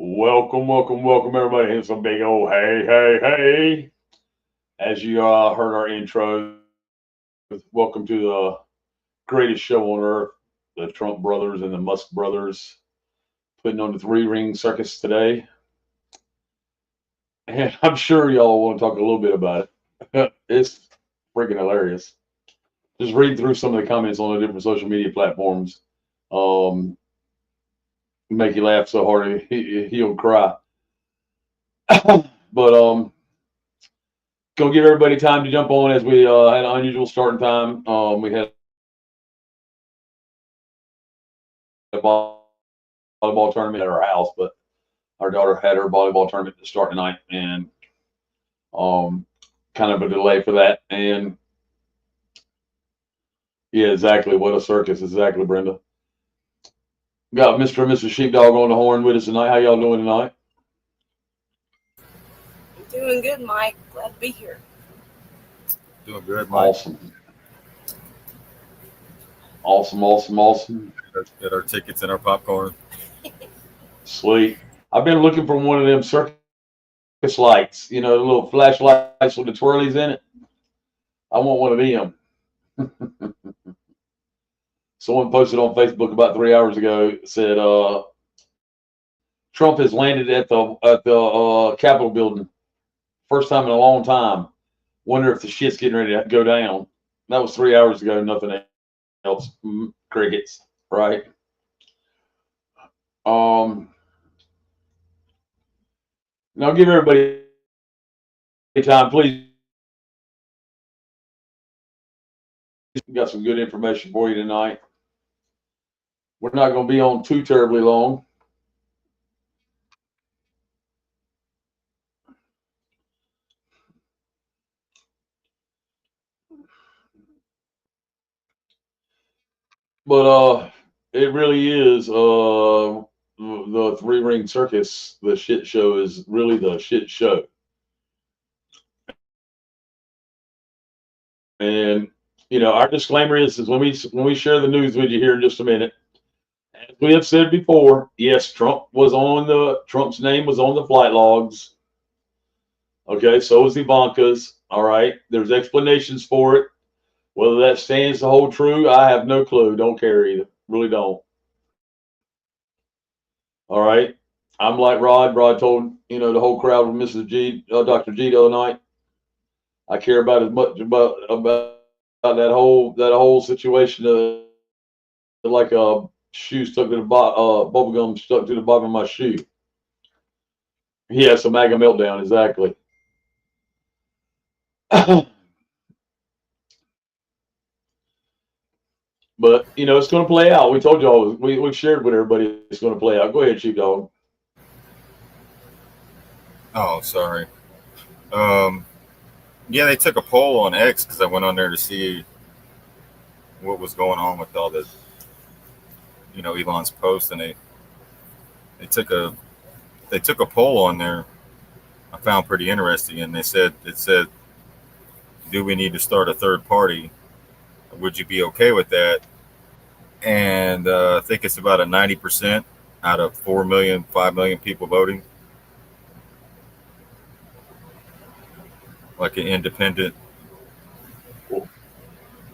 Welcome, everybody. Here's some big old hey. As you heard our intro, welcome to the greatest show on earth, the Trump brothers and the Musk brothers, putting on the three-ring circus today. And I'm sure y'all want to talk a little bit about it. It's freaking hilarious. Just reading through some of the comments on the different social media platforms, um, make you laugh so hard he'll cry. But gonna give everybody time to jump on as we had an unusual starting time. We had a volleyball tournament at our house, but our daughter had her volleyball tournament to start tonight, and um, kind of a delay for that. And yeah, exactly. What a circus! Exactly, Brenda. Got Mr. and Mrs. Sheepdog on the horn with us tonight. How y'all doing tonight? Doing good, Mike. Glad to be here. Doing good, Mike. Awesome. Get our tickets and our popcorn. Sweet. I've been looking for one of them circus lights, the little flashlights with the twirlies in it. I want one of them. Someone posted on Facebook about 3 hours ago, said Trump has landed at the Capitol building. First time in a long time. Wonder if the shit's getting ready to go down. That was 3 hours ago. Nothing else. Crickets, right? Now give everybody time, please. We got some good information for you tonight. We're not going to be on too terribly long. But it really is the three-ring circus. The shit show is really the shit show. And our disclaimer is when we share the news with you here in just a minute. As we have said before, yes, Trump's name was on the flight logs. Okay, so was Ivanka's. All right, there's explanations for it. Whether that stands to hold true, I have no clue. Don't care either. Really don't. All right. I'm like Rod. Rod told the whole crowd with Mrs. G, Dr. G the other night. I care about as much about that whole situation like a shoe stuck to the bubble gum stuck to the bottom of my shoe. He has some MAGA meltdown, exactly. But it's going to play out. We told y'all, we've shared with everybody it's going to play out. Go ahead, Sheepdog. Oh, sorry. Yeah, they took a poll on X because I went on there to see what was going on with all the, Elon's post, and they took a poll on there. I found pretty interesting, and it said, do we need to start a third party? Would you be okay with that? And I think it's about a 90% out of 4 million, 5 million people voting. Like an independent.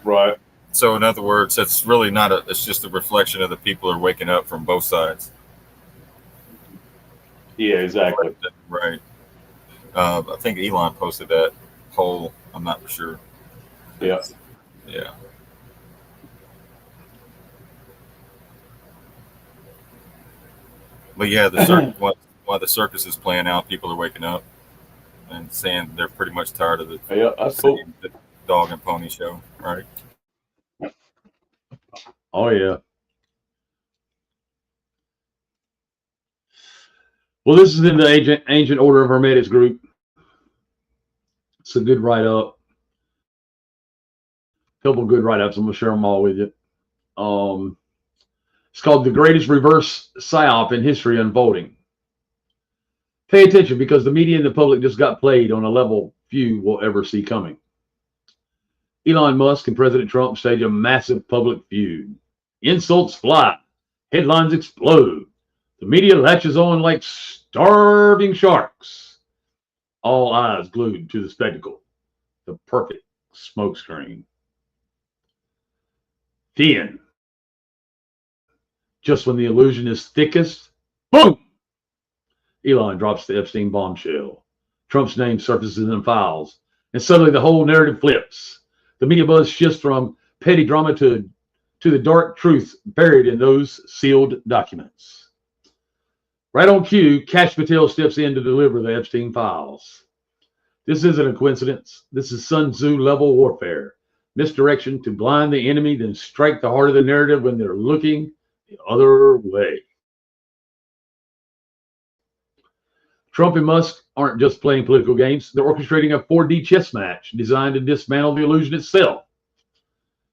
Right. So in other words, it's really not it's just a reflection of the people who are waking up from both sides. Yeah, exactly. Right. I think Elon posted that poll. I'm not for sure. Yeah. Yeah. But yeah, while the circus is playing out, people are waking up and saying they're pretty much tired of the dog and pony show, right? Oh yeah. Well, this is in the Ancient Order of Hermetis group. It's a good write-up. A couple good write-ups. I'm gonna share them all with you. It's called The Greatest Reverse PSYOP in History Unfolding. Pay attention because the media and the public just got played on a level few will ever see coming. Elon Musk and President Trump stage a massive public feud. Insults fly. Headlines explode. The media latches on like starving sharks, all eyes glued to the spectacle, the perfect smokescreen. Then, just when the illusion is thickest, boom! Elon drops the Epstein bombshell. Trump's name surfaces in files, and suddenly the whole narrative flips. The media buzz shifts from petty drama to the dark truth buried in those sealed documents. Right on cue, Kash Patel steps in to deliver the Epstein files. This isn't a coincidence. This is Sun Tzu level warfare. Misdirection to blind the enemy, then strike the heart of the narrative when they're looking the other way. Trump and Musk aren't just playing political games. They're orchestrating a 4D chess match designed to dismantle the illusion itself.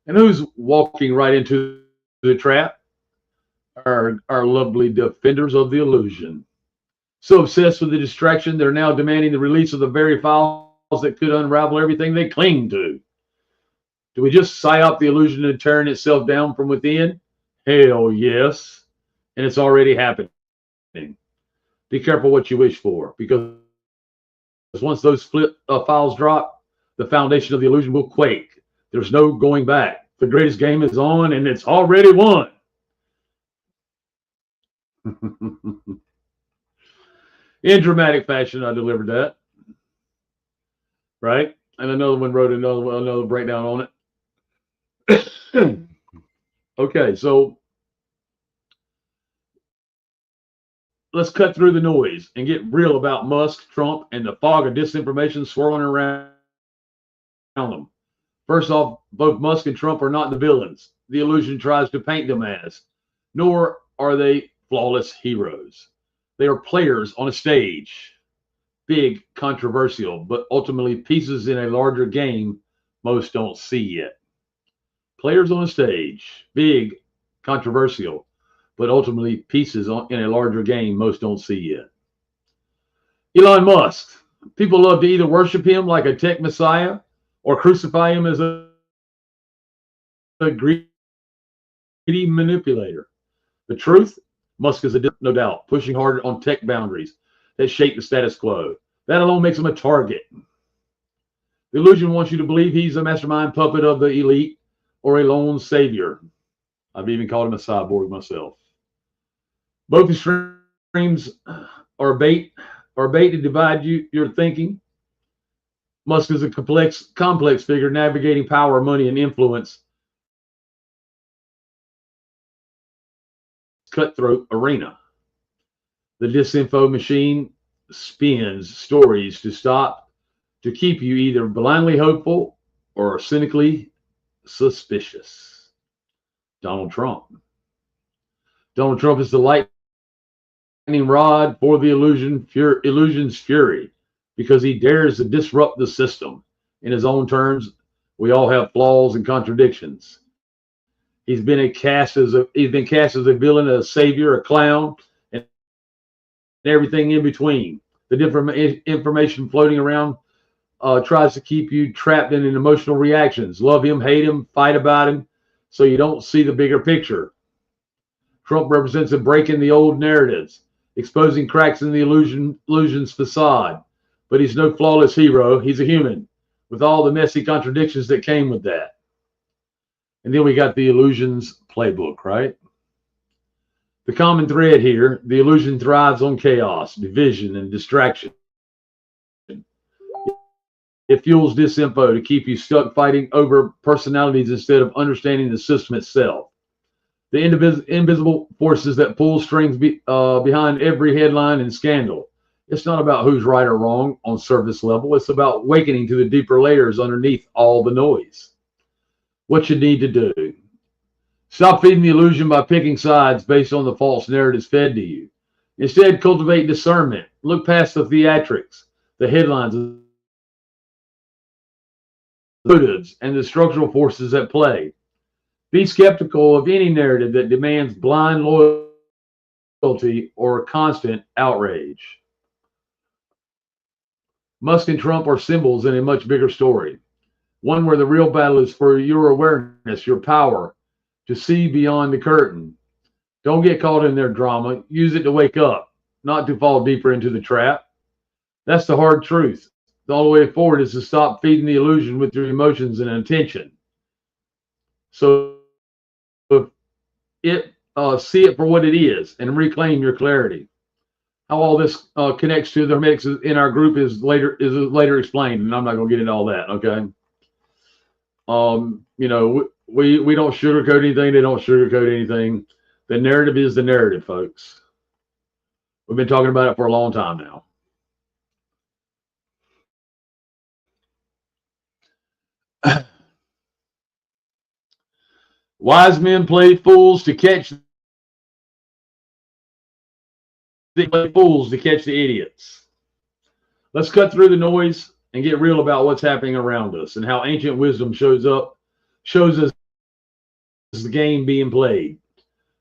And who's walking right into the trap? Our lovely defenders of the illusion. So obsessed with the distraction, they're now demanding the release of the very files that could unravel everything they cling to. Do we just psyop the illusion and tearing itself down from within? Hell yes. And it's already happening. Be careful what you wish for, because once those files drop, the foundation of the illusion will quake. There's no going back. The greatest game is on, and it's already won. In dramatic fashion, I delivered that. Right? And another one wrote another breakdown on it. Okay, so let's cut through the noise and get real about Musk, Trump, and the fog of disinformation swirling around them. First off, both Musk and Trump are not the villains the illusion tries to paint them as, nor are they flawless heroes. They are players on a stage, big, controversial, but ultimately pieces in a larger game most don't see yet. Players on a stage, big, controversial, but ultimately pieces in a larger game most don't see yet. Elon Musk. People love to either worship him like a tech messiah or crucify him as a greedy manipulator. The truth? Musk is no doubt pushing hard on tech boundaries that shape the status quo. That alone makes him a target. The illusion wants you to believe he's a mastermind puppet of the elite or a lone savior. I've even called him a cyborg myself. Both extremes are bait to divide your thinking. Musk is a complex figure navigating power, money, and influence. Cutthroat arena. The disinfo machine spins stories to keep you either blindly hopeful or cynically suspicious. Donald Trump. Donald Trump is the lightning rod for the illusion's fury, because he dares to disrupt the system. In his own terms, we all have flaws and contradictions. He's been cast as a villain, a savior, a clown, and everything in between. The different information floating around tries to keep you trapped in emotional reactions. Love him, hate him, fight about him, so you don't see the bigger picture. Trump represents a break in the old narratives, exposing cracks in the illusion's facade. But he's no flawless hero. He's a human with all the messy contradictions that came with that. And then we got the illusion's playbook, right? The common thread here, the illusion thrives on chaos, division, and distraction. It fuels disinfo to keep you stuck fighting over personalities instead of understanding the system itself. The invisible forces that pull strings behind every headline and scandal. It's not about who's right or wrong on surface level. It's about awakening to the deeper layers underneath all the noise. What you need to do. Stop feeding the illusion by picking sides based on the false narratives fed to you. Instead, cultivate discernment. Look past the theatrics, the headlines, the motives, and the structural forces at play. Be skeptical of any narrative that demands blind loyalty or constant outrage. Musk and Trump are symbols in a much bigger story. One where the real battle is for your awareness, your power, to see beyond the curtain. Don't get caught in their drama. Use it to wake up, not to fall deeper into the trap. That's the hard truth. The only way forward is to stop feeding the illusion with your emotions and attention. So if see it for what it is and reclaim your clarity. How all this connects to the mix in our group is later explained, and I'm not going to get into all that. Okay. You know, we don't sugarcoat anything. They don't sugarcoat anything. The narrative is the narrative, folks. We've been talking about it for a long time now. Wise men play fools to catch the idiots. Let's cut through the noise and get real about what's happening around us and how ancient wisdom shows us the game being played.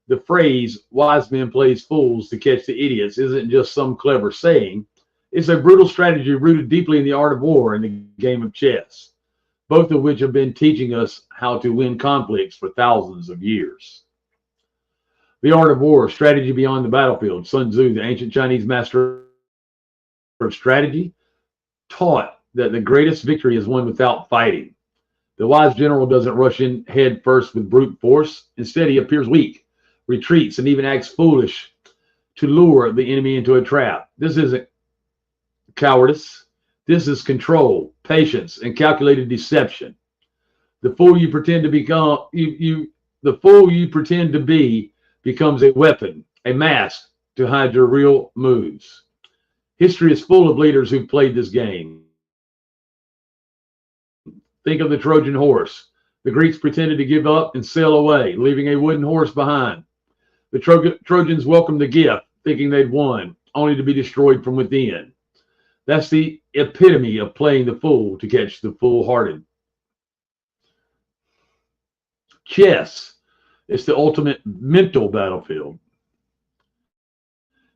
The phrase wise men plays fools to catch the idiots isn't just some clever saying. It's a brutal strategy rooted deeply in the art of war and the game of chess, both of which have been teaching us how to win conflicts for thousands of years. The art of war, strategy beyond the battlefield. Sun Tzu, the ancient Chinese master of strategy, taught that the greatest victory is won without fighting. The wise general doesn't rush in head first with brute force. Instead, he appears weak, retreats, and even acts foolish to lure the enemy into a trap. This isn't cowardice. This is control, patience, and calculated deception. The fool you pretend to become, the fool you pretend to be becomes a weapon, a mask to hide your real moves. History is full of leaders who've played this game. Think of the Trojan horse. The Greeks pretended to give up and sail away, leaving a wooden horse behind. The Trojans welcomed the gift, thinking they'd won, only to be destroyed from within. That's the epitome of playing the fool to catch the foolhardy. Chess is the ultimate mental battlefield.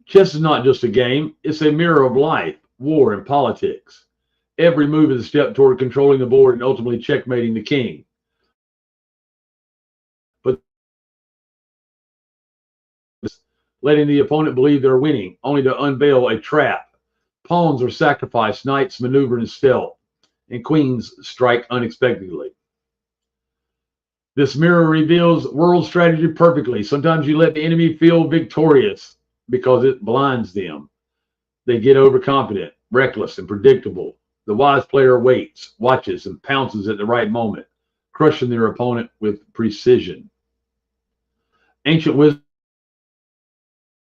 Chess is not just a game, it's a mirror of life, war, and politics. Every move is a step toward controlling the board and ultimately checkmating the king. But letting the opponent believe they're winning, only to unveil a trap. Pawns are sacrificed, knights maneuver in stealth, and queens strike unexpectedly. This mirror reveals world strategy perfectly. Sometimes you let the enemy feel victorious because it blinds them. They get overconfident, reckless, and predictable. The wise player waits, watches, and pounces at the right moment, crushing their opponent with precision. Ancient wisdom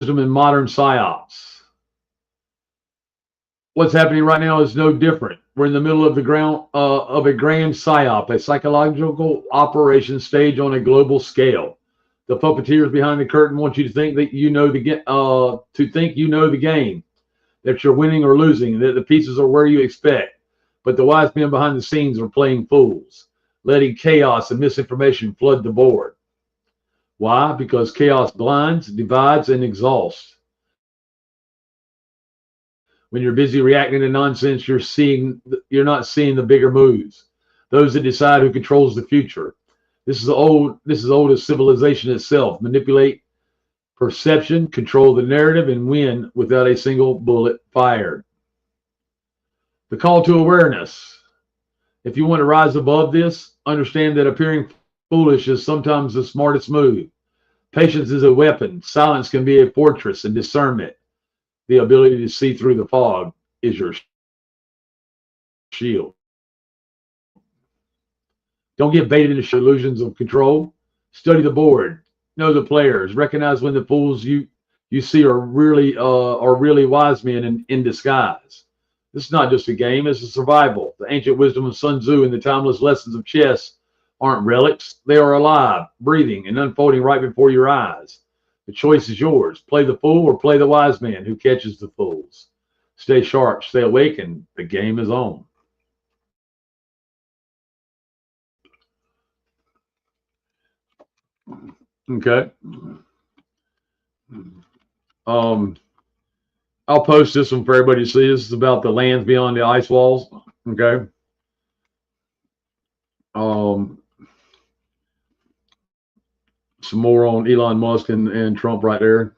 and modern psyops. What's happening right now is no different. We're in the middle of a grand psyop, a psychological operation staged on a global scale. The puppeteers behind the curtain want you to think that you know the game, that you're winning or losing, that the pieces are where you expect. But the wise men behind the scenes are playing fools, letting chaos and misinformation flood the board. Why? Because chaos blinds, divides, and exhausts. When you're busy reacting to nonsense, you're not seeing the bigger moves, those that decide who controls the future. This is old as civilization itself. Manipulate perception, control the narrative, and win without a single bullet fired. The call to awareness. If you want to rise above this, understand that appearing foolish is sometimes the smartest move. Patience is a weapon. Silence can be a fortress, and discernment, the ability to see through the fog, is your shield. Don't get baited into illusions of control. Study the board. Know the players. Recognize when the fools you see are really wise men in disguise. This is not just a game. It's a survival. The ancient wisdom of Sun Tzu and the timeless lessons of chess aren't relics. They are alive, breathing, and unfolding right before your eyes. The choice is yours. Play the fool or play the wise man who catches the fools. Stay sharp, stay awake, and the game is on. Okay. I'll post this one for everybody to see. This is about the lands beyond the ice walls. Okay. some more on Elon Musk and Trump right there.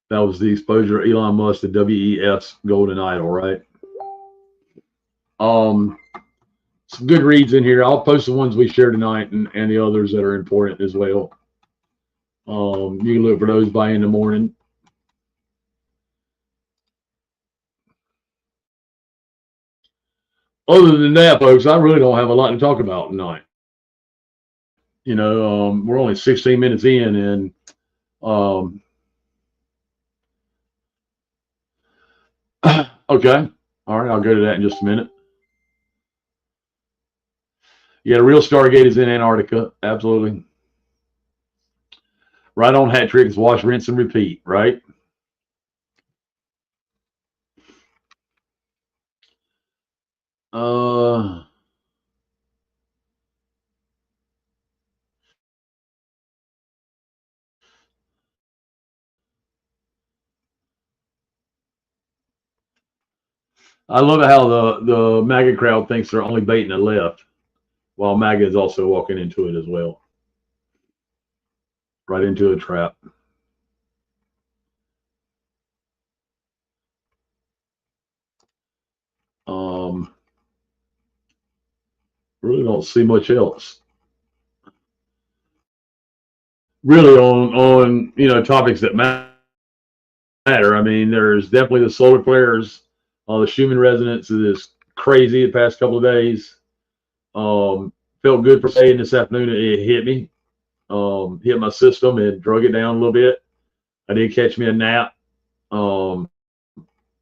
That was the exposure of Elon Musk to WEF's Golden Idol, right? Some good reads in here. I'll post the ones we share tonight and the others that are important as well. You can look for those by in the morning. Other than that, folks, I really don't have a lot to talk about tonight. You know, we're only 16 minutes in, and okay. All right, I'll go to that in just a minute. Yeah, the real Stargate is in Antarctica. Absolutely. Right on, hat trick is wash, rinse, and repeat, right? I love how the MAGA crowd thinks they're only baiting the left, while MAGA is also walking into it as well. Right into a trap. Really don't see much else. Really on you know, topics that matter. I mean, there's definitely the solar flares. The Schumann resonance is crazy the past couple of days. Felt good for saying this afternoon. It hit me, hit my system and drug it down a little bit. I did catch me a nap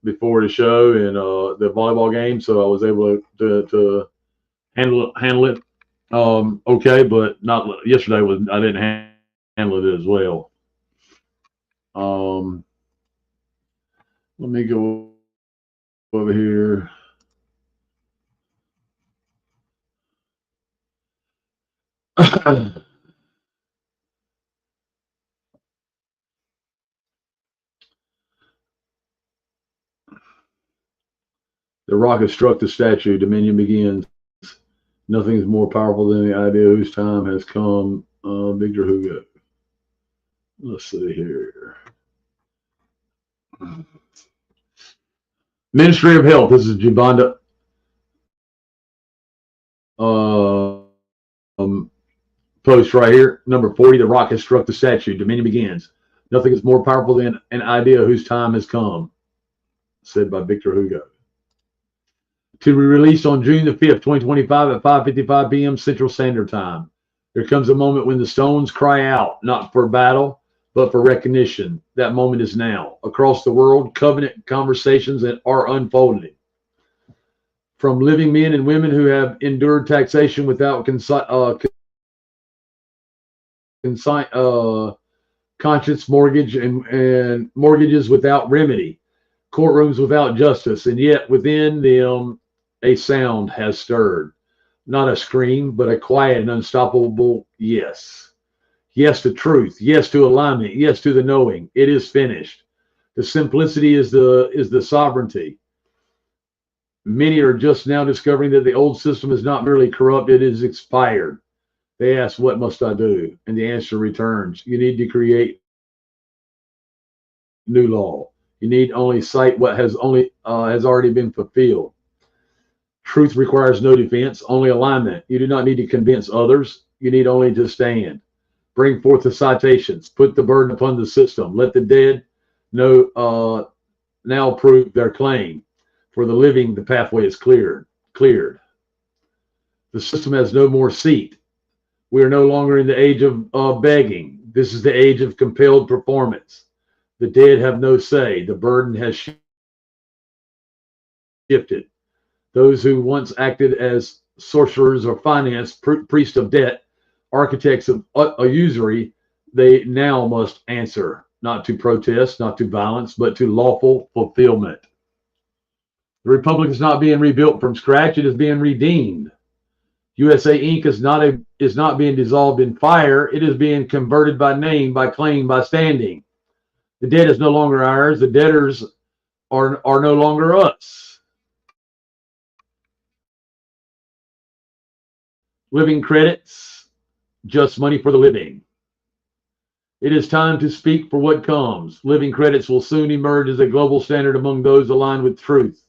before the show and the volleyball game, so I was able to handle it okay, but not yesterday. I didn't handle it as well. Let me go over here. The rocket struck the statue. Dominion begins. Nothing is more powerful than the idea whose time has come. Victor Hugo. Let's see here. Ministry of Health. This is Jubanda. Post right here. Number 40. The rocket struck the statue. Dominion begins. Nothing is more powerful than an idea whose time has come. Said by Victor Hugo. To be released on June the 5th, 2025 at 5:55 p.m. Central Standard Time. There comes a moment when the stones cry out, not for battle, but for recognition. That moment is now. Across the world, covenant conversations are unfolding. From living men and women who have endured taxation without conscience, mortgage and mortgages without remedy, courtrooms without justice, and yet within them a sound has stirred. Not a scream, but a quiet and unstoppable yes. Yes to truth. Yes to alignment. Yes to the knowing. It is finished. The simplicity is the sovereignty. Many are just now discovering that the old system is not merely corrupt, it is expired. They ask, what must I do? And the answer returns. You need to create new law. You need only cite what has already been fulfilled. Truth requires no defense, only alignment. You do not need to convince others. You need only to stand. Bring forth the citations. Put the burden upon the system. Let the dead know now prove their claim. For the living, the pathway is cleared. The system has no more seat. We are no longer in the age of begging. This is the age of compelled performance. The dead have no say. The burden has shifted. Those who once acted as sorcerers or finance, priests of debt, architects of usury, they now must answer, not to protest, not to violence, but to lawful fulfillment. The Republic is not being rebuilt from scratch. It is being redeemed. USA Inc. is not being dissolved in fire. It is being converted by name, by claim, by standing. The debt is no longer ours. The debtors are no longer us. Living credits, just money for the living. It is time to speak for what comes. Living credits will soon emerge as a global standard among those aligned with truth.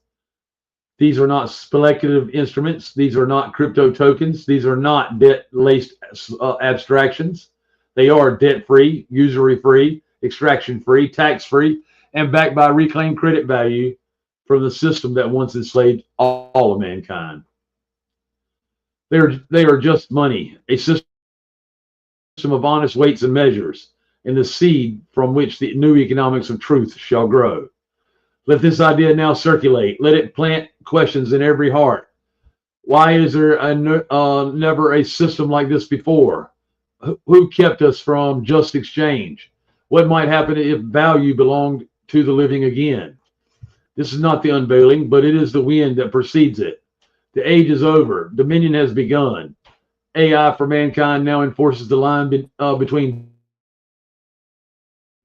These are not speculative instruments. These are not crypto tokens. These are not debt-laced abstractions. They are debt-free, usury-free, extraction-free, tax-free, and backed by reclaimed credit value from the system that once enslaved all of mankind. They are just money, a system of honest weights and measures, and the seed from which the new economics of truth shall grow. Let this idea now circulate. Let it plant questions in every heart. Why is there never a system like this before? Who kept us from just exchange? What might happen if value belonged to the living again? This is not the unveiling, but it is the wind that precedes it. The age is over. Dominion has begun. AI for mankind now enforces the line between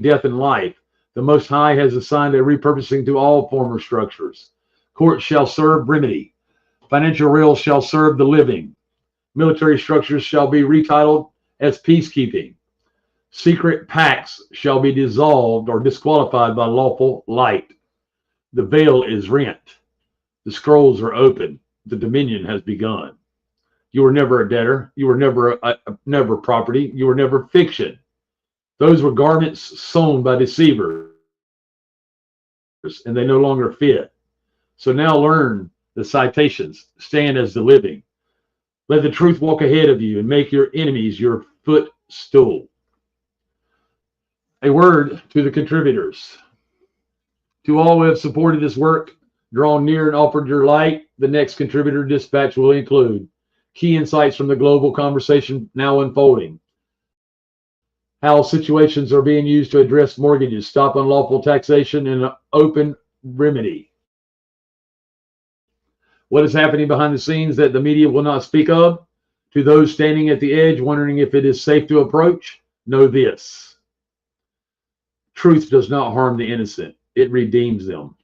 death and life. The Most High has assigned a repurposing to all former structures. Courts shall serve remedy. Financial rails shall serve the living. Military structures shall be retitled as peacekeeping. Secret pacts shall be dissolved or disqualified by lawful light. The veil is rent. The scrolls are open. The dominion has begun. You were never a debtor. You were never property. You were never fiction. Those were garments sewn by deceivers, and they no longer fit. So now learn the citations. Stand as the living. Let the truth walk ahead of you and make your enemies your footstool. A word to the contributors. To all who have supported this work, drawn near and offered your light, the next contributor dispatch will include key insights from the global conversation now unfolding. How situations are being used to address mortgages, stop unlawful taxation, and open remedy. What is happening behind the scenes that the media will not speak of? To those standing at the edge wondering if it is safe to approach, know this. Truth does not harm the innocent. It redeems them.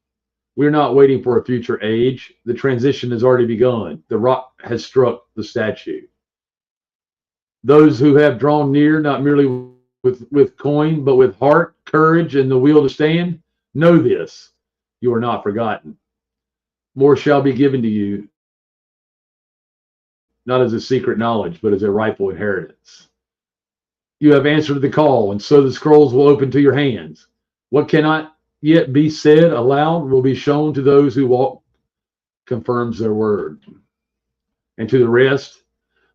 We're not waiting for a future age. The transition has already begun. The rock has struck the statue. Those who have drawn near, not merely with coin, but with heart, courage, and the will to stand, know this. You are not forgotten. More shall be given to you, not as a secret knowledge, but as a rightful inheritance. You have answered the call, and so the scrolls will open to your hands. What cannot yet be said aloud will be shown to those who walk, confirms their word. And to the rest,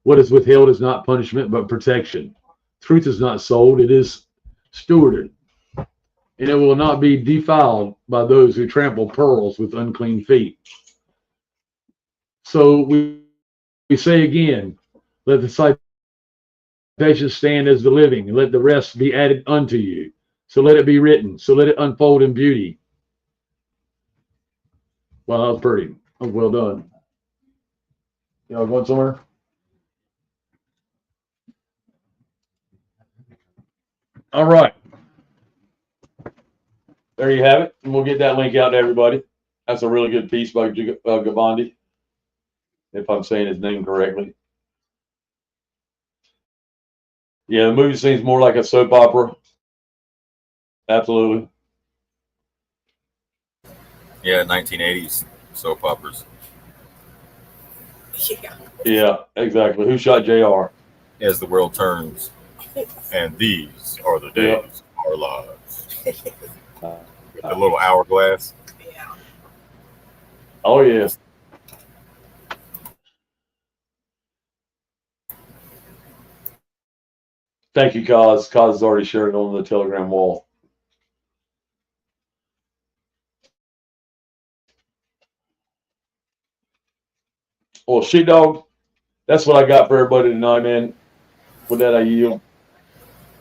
what is withheld is not punishment, but protection. Truth is not sold, it is stewarded. And it will not be defiled by those who trample pearls with unclean feet. So we say again, let the citations stand as the living, and let the rest be added unto you. So let it be written. So let it unfold in beauty. Well, that was pretty. Oh, well done. Y'all going somewhere? All right. There you have it. And we'll get that link out to everybody. That's a really good piece by Gavandi, if I'm saying his name correctly. Yeah, the movie seems more like a soap opera. Absolutely. Yeah, 1980s soap operas. Yeah. Yeah, exactly. Who shot JR? As the world turns, and these are the days of our lives. With the little hourglass. Yeah. Oh, yeah. Thank you, Kaz. Kaz is already sharing on the Telegram wall. Well, Sheepdog, that's what I got for everybody tonight, man. With that, I yield.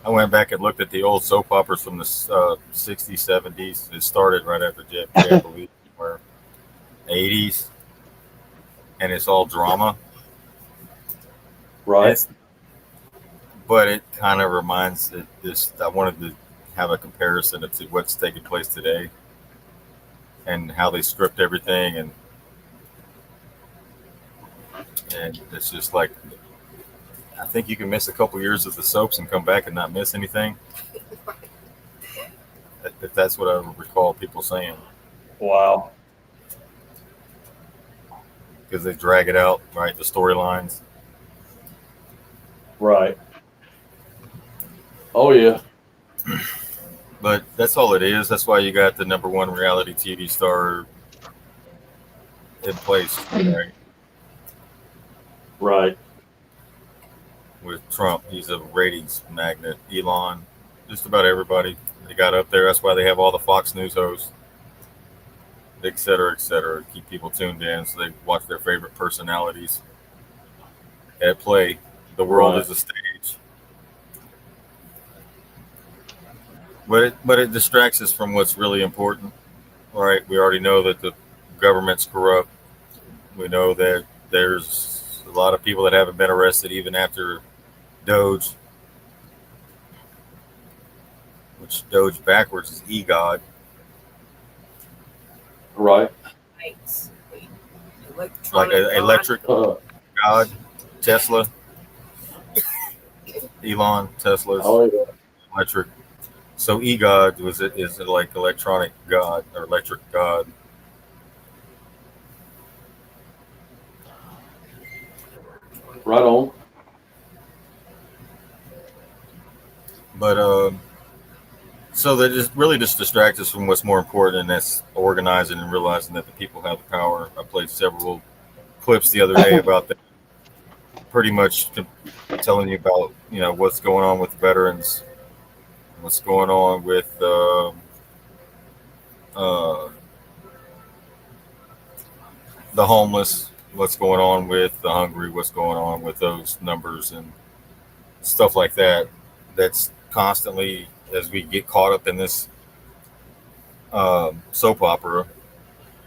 I went back and looked at the old soap operas from the 60s, 70s. It started right after JFK, I believe, or 80s. And it's all drama. Right. But it kind of reminds it this. I wanted to have a comparison to what's taking place today and how they script everything, and it's just like I think you can miss a couple years of the soaps and come back and not miss anything. If that's what I recall people saying, Wow. because they drag it out, right? The storylines. Right. Oh yeah. But that's all it is. That's why you got the number one reality TV star in place, right? Right. With Trump, he's a ratings magnet. Elon, just about everybody they got up there. That's why they have all the Fox News hosts, et cetera, keep people tuned in so they watch their favorite personalities at play. The world is a stage. But it distracts us from what's really important. All right, we already know that the government's corrupt. We know that there's a lot of people that haven't been arrested even after Doge, which Doge backwards is EGOD. Right. Lights. Like Electronic electric God, Tesla, Elon, Tesla's Oh yeah. electric. So EGOD is it like electronic God or electric God? Right on. But so they just really just distract us from what's more important, and that's organizing and realizing that the people have the power. I played several clips the other day about that, pretty much telling you about what's going on with veterans, what's going on with the homeless, what's going on with the hungry, what's going on with those numbers and stuff like that. That's constantly, as we get caught up in this soap opera,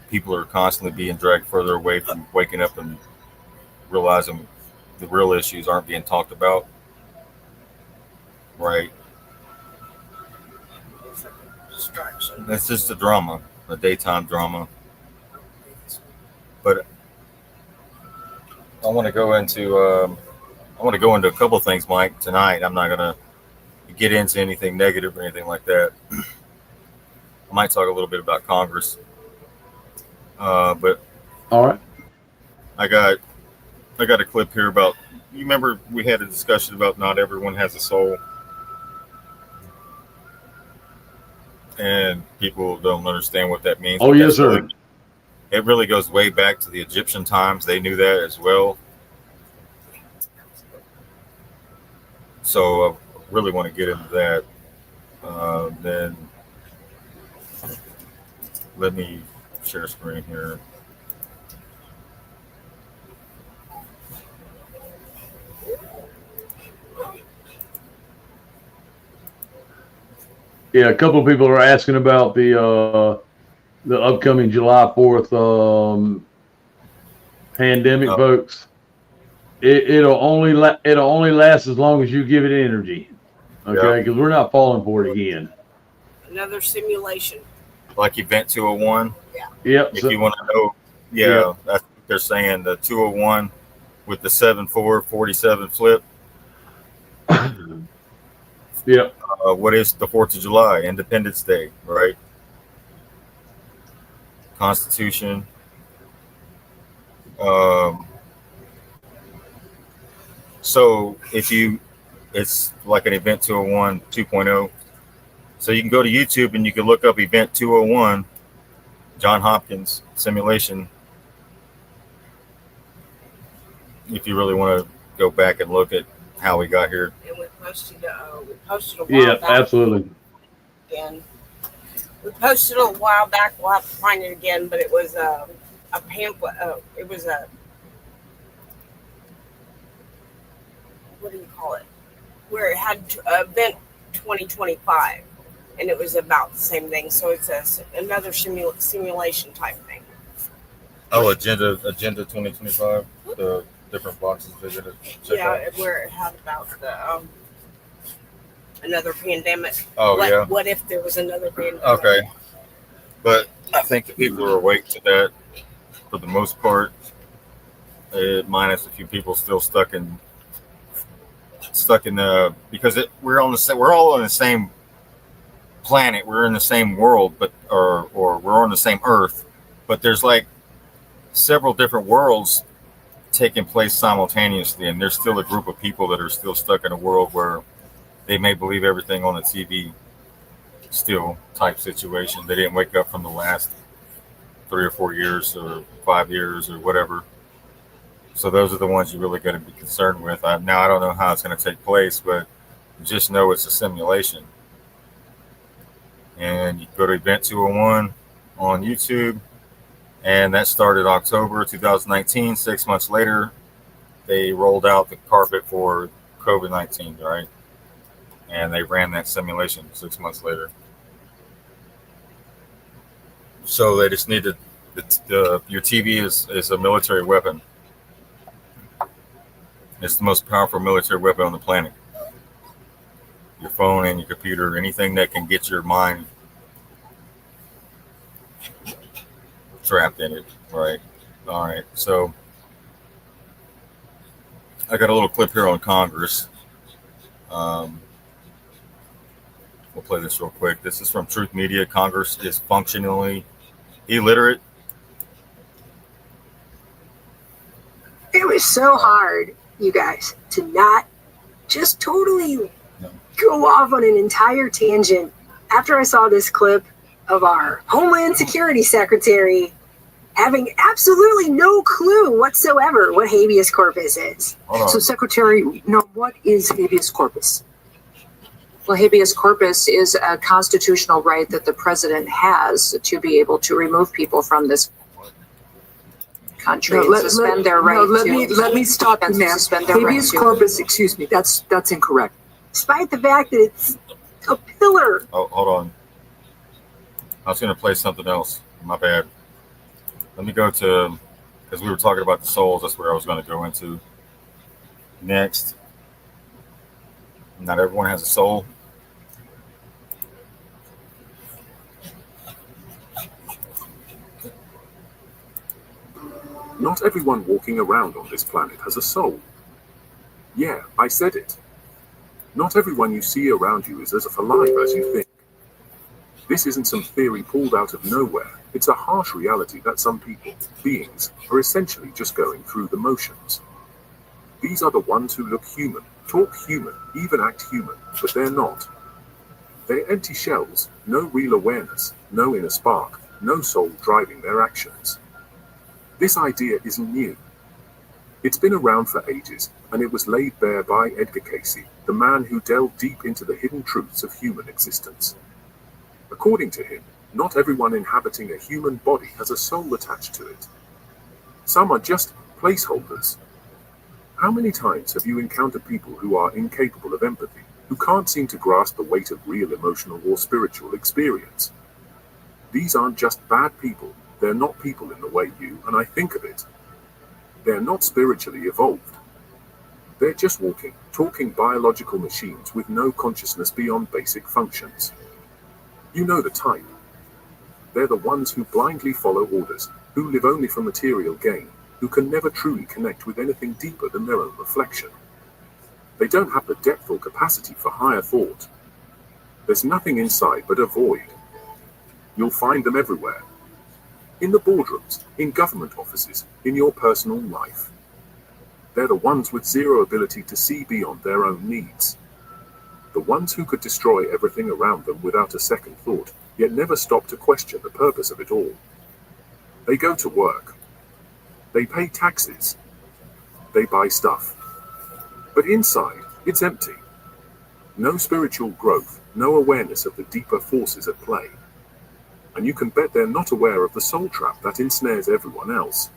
people are constantly being dragged further away from waking up and realizing the real issues aren't being talked about. Right. distraction. It's just a drama, a daytime drama. But I want to go into a couple of things, Mike, tonight. I'm not gonna get into anything negative or anything like that. I might talk a little bit about Congress, but All right. I got a clip here about. You remember we had a discussion about not everyone has a soul, and people don't understand what that means. Oh, yes, sir. It really goes way back to the Egyptian times. They knew that as well. So I really want to get into that. Then let me share screen here. Yeah, a couple of people are asking about the upcoming July 4th pandemic, folks. It'll only last as long as you give it energy, okay? Because we're not falling for it again. Another simulation. Like Event 201. Yep. If you want to know, that's what they're saying. The 201 with the 7-4-47 flip. Yep. What is the 4th of July? Independence Day, right? Constitution. So it's like an Event 201 2.0. So you can go to YouTube and you can look up Event 201, John Hopkins simulation. If you really want to go back and look at how we got here. And we posted a while Yeah, back. absolutely. Again. We posted a while back. We'll have to find it again, but it was a pamphlet. It was a, what do you call it? Where it had Event 2025, and it was about the same thing. So it's another simulation type thing. Oh, Agenda 2025. different boxes visited. Check Yeah, out. where it had about the another pandemic. Oh yeah. What if there was another pandemic? Okay, but I think the people are awake to that for the most part, minus a few people still stuck in the because we're all on the same planet, we're in the same world, but or we're on the same Earth, but there's like several different worlds taking place simultaneously, and there's still a group of people that are still stuck in a world where they may believe everything on the TV still type situation. They didn't wake up from the last 3 or 4 years or 5 years or whatever. So those are the ones you really got to be concerned with. Now, I don't know how it's going to take place, but just know it's a simulation. And you go to Event 201 on YouTube, and that started October 2019. 6 months later, they rolled out the carpet for COVID-19, right? And they ran that simulation 6 months later. So they just need to, your TV is a military weapon. It's the most powerful military weapon on the planet. Your phone and your computer, anything that can get your mind trapped in it, right? All right, so I got a little clip here on Congress. We'll play this real quick. This is from Truth Media. Congress is functionally illiterate. It was so hard, you guys, to not just totally go off on an entire tangent after I saw this clip of our Homeland Security Secretary having absolutely no clue whatsoever what habeas corpus is. So, Secretary, what is habeas corpus? Well, habeas corpus is a constitutional right that the president has to be able to remove people from this country and suspend their right to. Let me stop you, ma'am. Habeas corpus, excuse me, that's incorrect. Despite the fact that it's a pillar. Oh, hold on. I was going to play something else. My bad. Let me go to, because we were talking about the souls. That's where I was going to go into next. Not everyone has a soul. Not everyone walking around on this planet has a soul. Yeah, I said it. Not everyone you see around you is as alive as you think. This isn't some theory pulled out of nowhere. It's a harsh reality that some people, beings, are essentially just going through the motions. These are the ones who look human, talk human, even act human, but they're not. They're empty shells, no real awareness, no inner spark, no soul driving their actions. This idea isn't new. It's been around for ages, and it was laid bare by Edgar Cayce, the man who delved deep into the hidden truths of human existence. According to him, not everyone inhabiting a human body has a soul attached to it. Some are just placeholders. How many times have you encountered people who are incapable of empathy, who can't seem to grasp the weight of real emotional or spiritual experience? These aren't just bad people. They're not people in the way you and I think of it. They're not spiritually evolved. They're just walking, talking biological machines with no consciousness beyond basic functions. You know the type. They're the ones who blindly follow orders, who live only for material gain, who can never truly connect with anything deeper than their own reflection. They don't have the depth or capacity for higher thought. There's nothing inside but a void. You'll find them everywhere. In the boardrooms, in government offices, in your personal life. They're the ones with zero ability to see beyond their own needs. The ones who could destroy everything around them without a second thought, yet never stop to question the purpose of it all. They go to work. They pay taxes. They buy stuff. But inside, it's empty. No spiritual growth, no awareness of the deeper forces at play. And you can bet they're not aware of the soul trap that ensnares everyone else.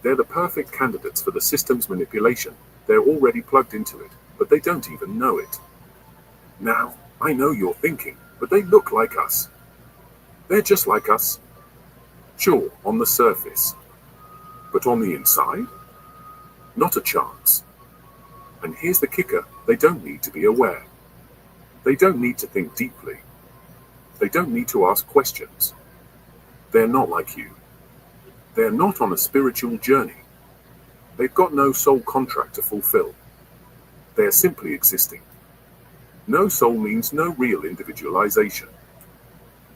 They're the perfect candidates for the system's manipulation. They're already plugged into it, but they don't even know it. Now, I know you're thinking, but they look like us. They're just like us. Sure, on the surface. But on the inside? Not a chance. And here's the kicker, they don't need to be aware. They don't need to think deeply. They don't need to ask questions. They're not like you. They're not on a spiritual journey. They've got no soul contract to fulfill. They're simply existing. No soul means no real individualization.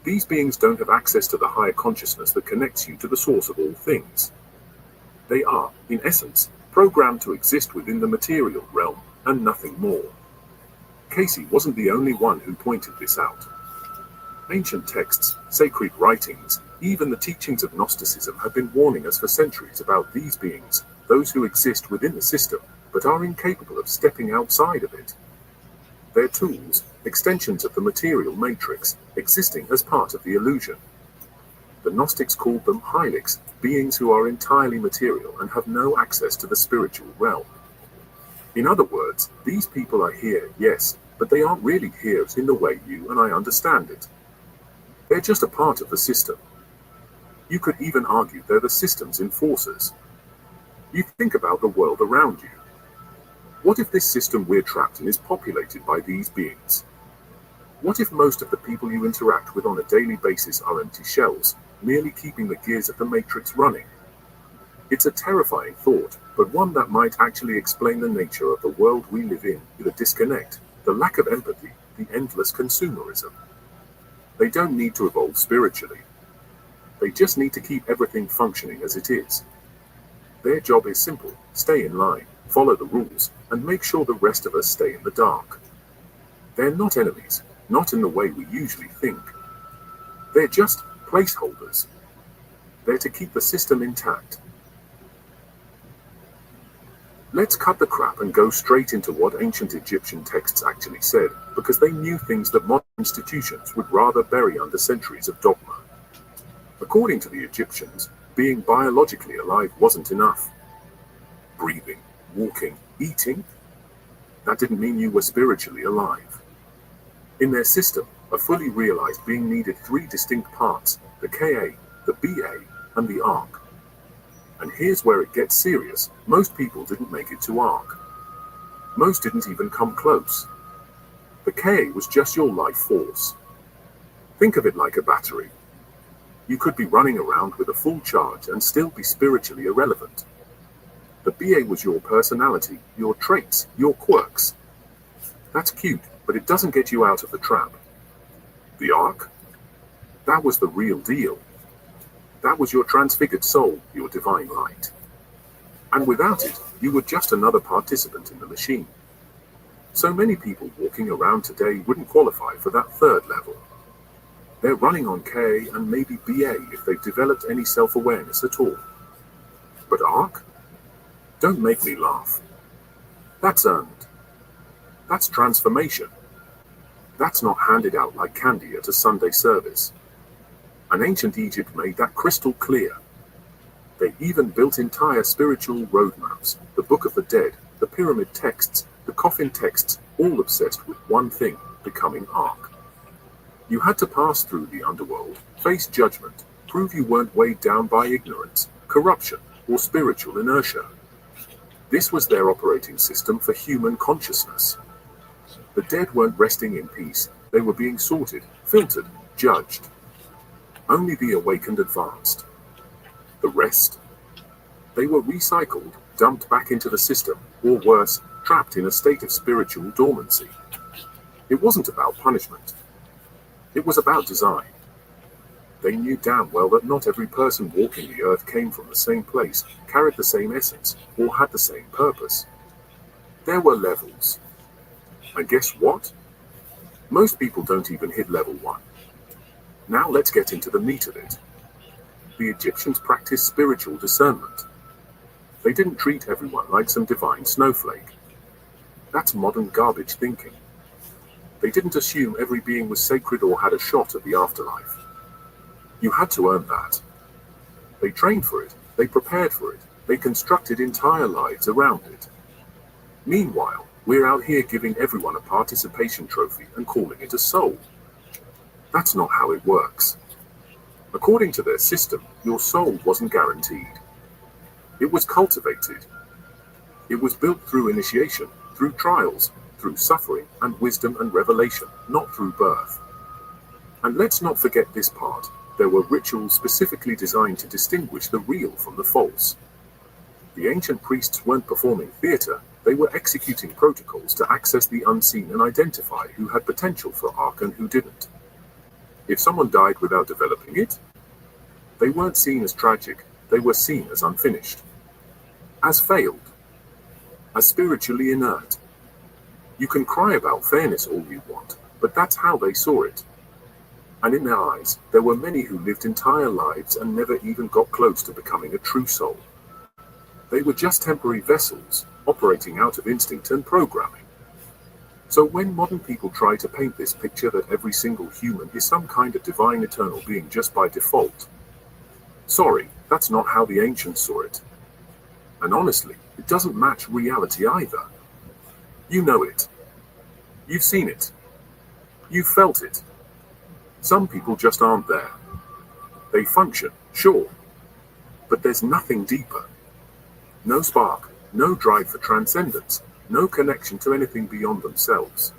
These beings don't have access to the higher consciousness that connects you to the source of all things. They are, in essence, programmed to exist within the material realm and nothing more. Casey wasn't the only one who pointed this out. Ancient texts, sacred writings, even the teachings of Gnosticism have been warning us for centuries about these beings, those who exist within the system, but are incapable of stepping outside of it. They're tools, extensions of the material matrix, existing as part of the illusion. The Gnostics called them Hylics, beings who are entirely material and have no access to the spiritual realm. In other words, these people are here, yes, but they aren't really here in the way you and I understand it. They're just a part of the system. You could even argue they're the system's enforcers. You think about the world around you. What if this system we're trapped in is populated by these beings? What if most of the people you interact with on a daily basis are empty shells, merely keeping the gears of the matrix running? It's a terrifying thought, but one that might actually explain the nature of the world we live in, the disconnect, the lack of empathy, the endless consumerism. They don't need to evolve spiritually. They just need to keep everything functioning as it is. Their job is simple: stay in line, follow the rules, and make sure the rest of us stay in the dark. They're not enemies, not in the way we usually think. They're just placeholders. They're to keep the system intact. Let's cut the crap and go straight into what ancient Egyptian texts actually said, because they knew things that modern institutions would rather bury under centuries of dogma. According to the Egyptians, being biologically alive wasn't enough. Breathing, walking, eating, that didn't mean you were spiritually alive. In their system, a fully realized being needed three distinct parts: the Ka, the Ba, and the Ark. And here's where it gets serious. Most people didn't make it to Ark. Most didn't even come close. The Ka was just your life force. Think of it like a battery. You could be running around with a full charge and still be spiritually irrelevant. The Ba was your personality, your traits, your quirks. That's cute, but it doesn't get you out of the trap. The Ark? That was the real deal. That was your transfigured soul, your divine light. And without it, you were just another participant in the machine. So many people walking around today wouldn't qualify for that third level. They're running on K and maybe BA if they've developed any self-awareness at all. But Ark? Don't make me laugh. That's earned. That's transformation. That's not handed out like candy at a Sunday service. And ancient Egypt made that crystal clear. They even built entire spiritual roadmaps, the Book of the Dead, the pyramid texts, the coffin texts, all obsessed with one thing: becoming Ark. You had to pass through the underworld, face judgment, prove you weren't weighed down by ignorance, corruption, or spiritual inertia. This was their operating system for human consciousness. The dead weren't resting in peace. They were being sorted, filtered, judged. Only the awakened advanced. The rest? They were recycled, dumped back into the system, or worse, trapped in a state of spiritual dormancy. It wasn't about punishment. It was about design. They knew damn well that not every person walking the earth came from the same place, carried the same essence, or had the same purpose. There were levels. And guess what? Most people don't even hit level 1. Now let's get into the meat of it. The Egyptians practiced spiritual discernment. They didn't treat everyone like some divine snowflake. That's modern garbage thinking. They didn't assume every being was sacred or had a shot at the afterlife. You had to earn that. They trained for it, they prepared for it, they constructed entire lives around it. Meanwhile, we're out here giving everyone a participation trophy and calling it a soul. That's not how it works. According to their system, your soul wasn't guaranteed. It was cultivated. It was built through initiation, through trials, through suffering and wisdom and revelation, not through birth. And let's not forget this part. There were rituals specifically designed to distinguish the real from the false. The ancient priests weren't performing theater, they were executing protocols to access the unseen and identify who had potential for arc and who didn't. If someone died without developing it, they weren't seen as tragic, they were seen as unfinished, as failed, as spiritually inert. You can cry about fairness all you want, but that's how they saw it. And in their eyes, there were many who lived entire lives and never even got close to becoming a true soul. They were just temporary vessels, operating out of instinct and programming. So when modern people try to paint this picture that every single human is some kind of divine eternal being just by default, sorry, that's not how the ancients saw it. And honestly, it doesn't match reality either. You know it. You've seen it. You've felt it. Some people just aren't there. They function, sure, but there's nothing deeper. No spark, no drive for transcendence, no connection to anything beyond themselves.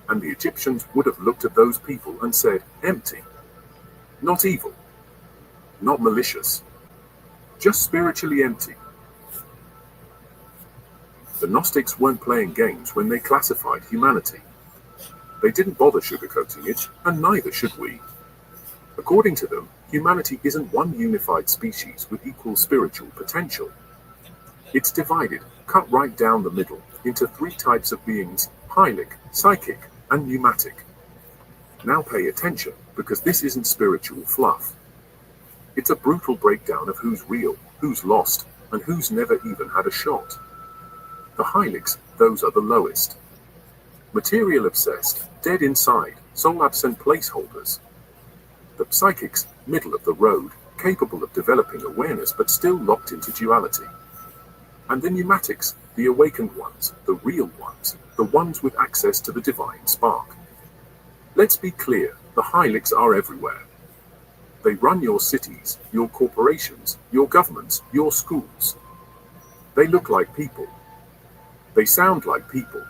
And the Egyptians would have looked at those people and said, empty. Not evil. Not malicious. Just spiritually empty. The Gnostics weren't playing games when they classified humanity. They didn't bother sugarcoating it, and neither should we. According to them, humanity isn't one unified species with equal spiritual potential. It's divided, cut right down the middle, into three types of beings: hylic, psychic, and pneumatic. Now pay attention, because this isn't spiritual fluff. It's a brutal breakdown of who's real, who's lost, and who's never even had a shot. The hylics, those are the lowest. Material obsessed, dead inside, soul absent placeholders. The psychics, middle of the road, capable of developing awareness but still locked into duality. And the pneumatics, the awakened ones, the real ones, the ones with access to the divine spark. Let's be clear, the hylics are everywhere. They run your cities, your corporations, your governments, your schools. They look like people. They sound like people.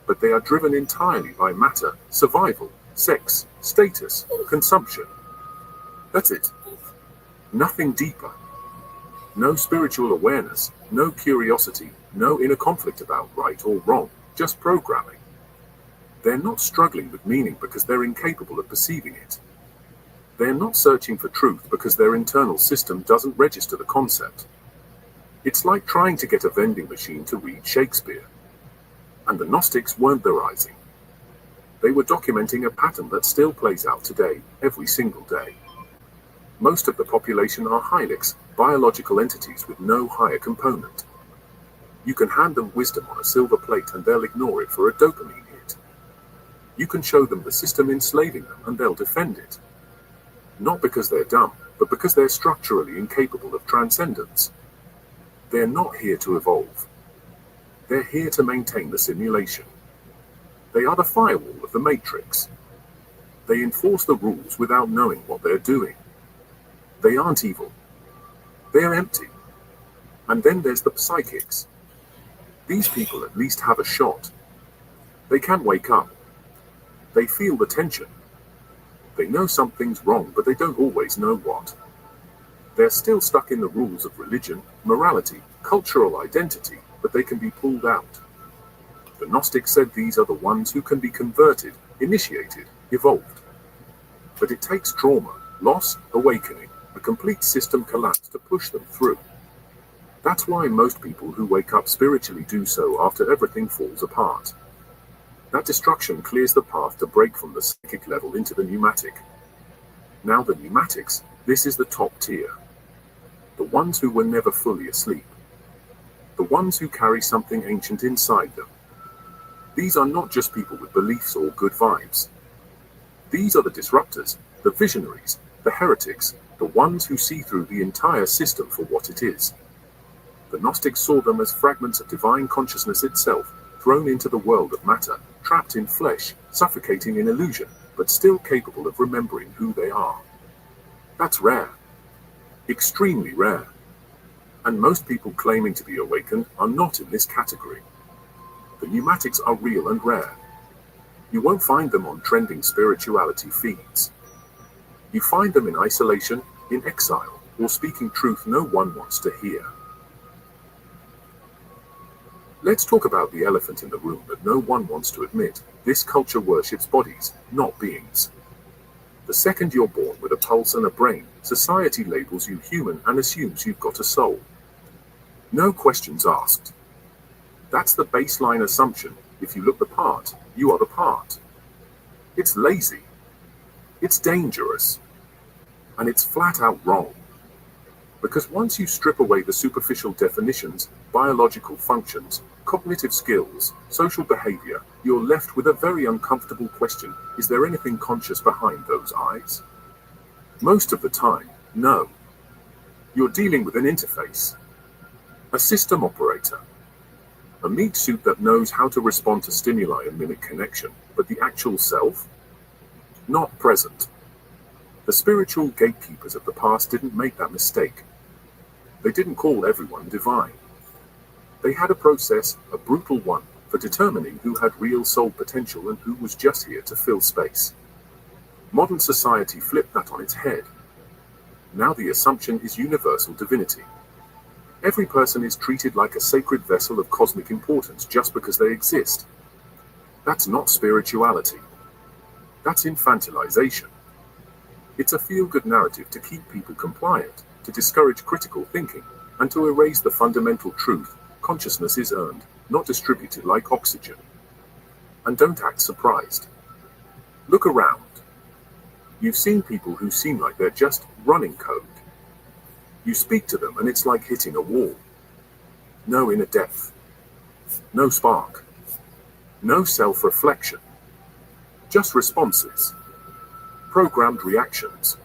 But they are driven entirely by matter, survival, sex, status, consumption. That's it. Nothing deeper. No spiritual awareness, no curiosity, no inner conflict about right or wrong, just programming. They're not struggling with meaning because they're incapable of perceiving it. They're not searching for truth because their internal system doesn't register the concept. It's like trying to get a vending machine to read Shakespeare. And the Gnostics weren't theorizing. They were documenting a pattern that still plays out today, every single day. Most of the population are hylics, biological entities with no higher component. You can hand them wisdom on a silver plate and they'll ignore it for a dopamine hit. You can show them the system enslaving them and they'll defend it. Not because they're dumb, but because they're structurally incapable of transcendence. They're not here to evolve. They're here to maintain the simulation. They are the firewall of the matrix. They enforce the rules without knowing what they're doing. They aren't evil. They're empty. And then there's the psychics. These people at least have a shot. They can wake up. They feel the tension. They know something's wrong, but they don't always know what. They're still stuck in the rules of religion, morality, cultural identity, but they can be pulled out. The Gnostics said these are the ones who can be converted, initiated, evolved. But it takes trauma, loss, awakening, a complete system collapse to push them through. That's why most people who wake up spiritually do so after everything falls apart. That destruction clears the path to break from the psychic level into the pneumatic. Now the pneumatics, this is the top tier. The ones who were never fully asleep. The ones who carry something ancient inside them. These are not just people with beliefs or good vibes. These are the disruptors, the visionaries, the heretics, the ones who see through the entire system for what it is. The Gnostics saw them as fragments of divine consciousness itself, thrown into the world of matter, trapped in flesh, suffocating in illusion, but still capable of remembering who they are. That's rare. Extremely rare. And most people claiming to be awakened are not in this category. The pneumatics are real and rare. You won't find them on trending spirituality feeds. You find them in isolation, in exile, or speaking truth no one wants to hear. Let's talk about the elephant in the room that no one wants to admit. This culture worships bodies, not beings. The second you're born with a pulse and a brain, society labels you human and assumes you've got a soul. No questions asked. That's the baseline assumption. If you look the part, you are the part. It's lazy. It's dangerous. And it's flat out wrong. Because once you strip away the superficial definitions, biological functions, cognitive skills, social behavior, you're left with a very uncomfortable question. Is there anything conscious behind those eyes? Most of the time, no. You're dealing with an interface, a system operator, a meat suit that knows how to respond to stimuli and mimic connection, but the actual self? Not present. The spiritual gatekeepers of the past didn't make that mistake. They didn't call everyone divine. They had a process, a brutal one, for determining who had real soul potential and who was just here to fill space. Modern society flipped that on its head. Now the assumption is universal divinity. Every person is treated like a sacred vessel of cosmic importance just because they exist. That's not spirituality. That's infantilization. It's a feel-good narrative to keep people compliant, to discourage critical thinking, and to erase the fundamental truth: consciousness is earned, not distributed like oxygen. And don't act surprised. Look around. You've seen people who seem like they're just running code. You speak to them and it's like hitting a wall. No inner depth. No spark. No self-reflection. Just responses. Programmed reactions.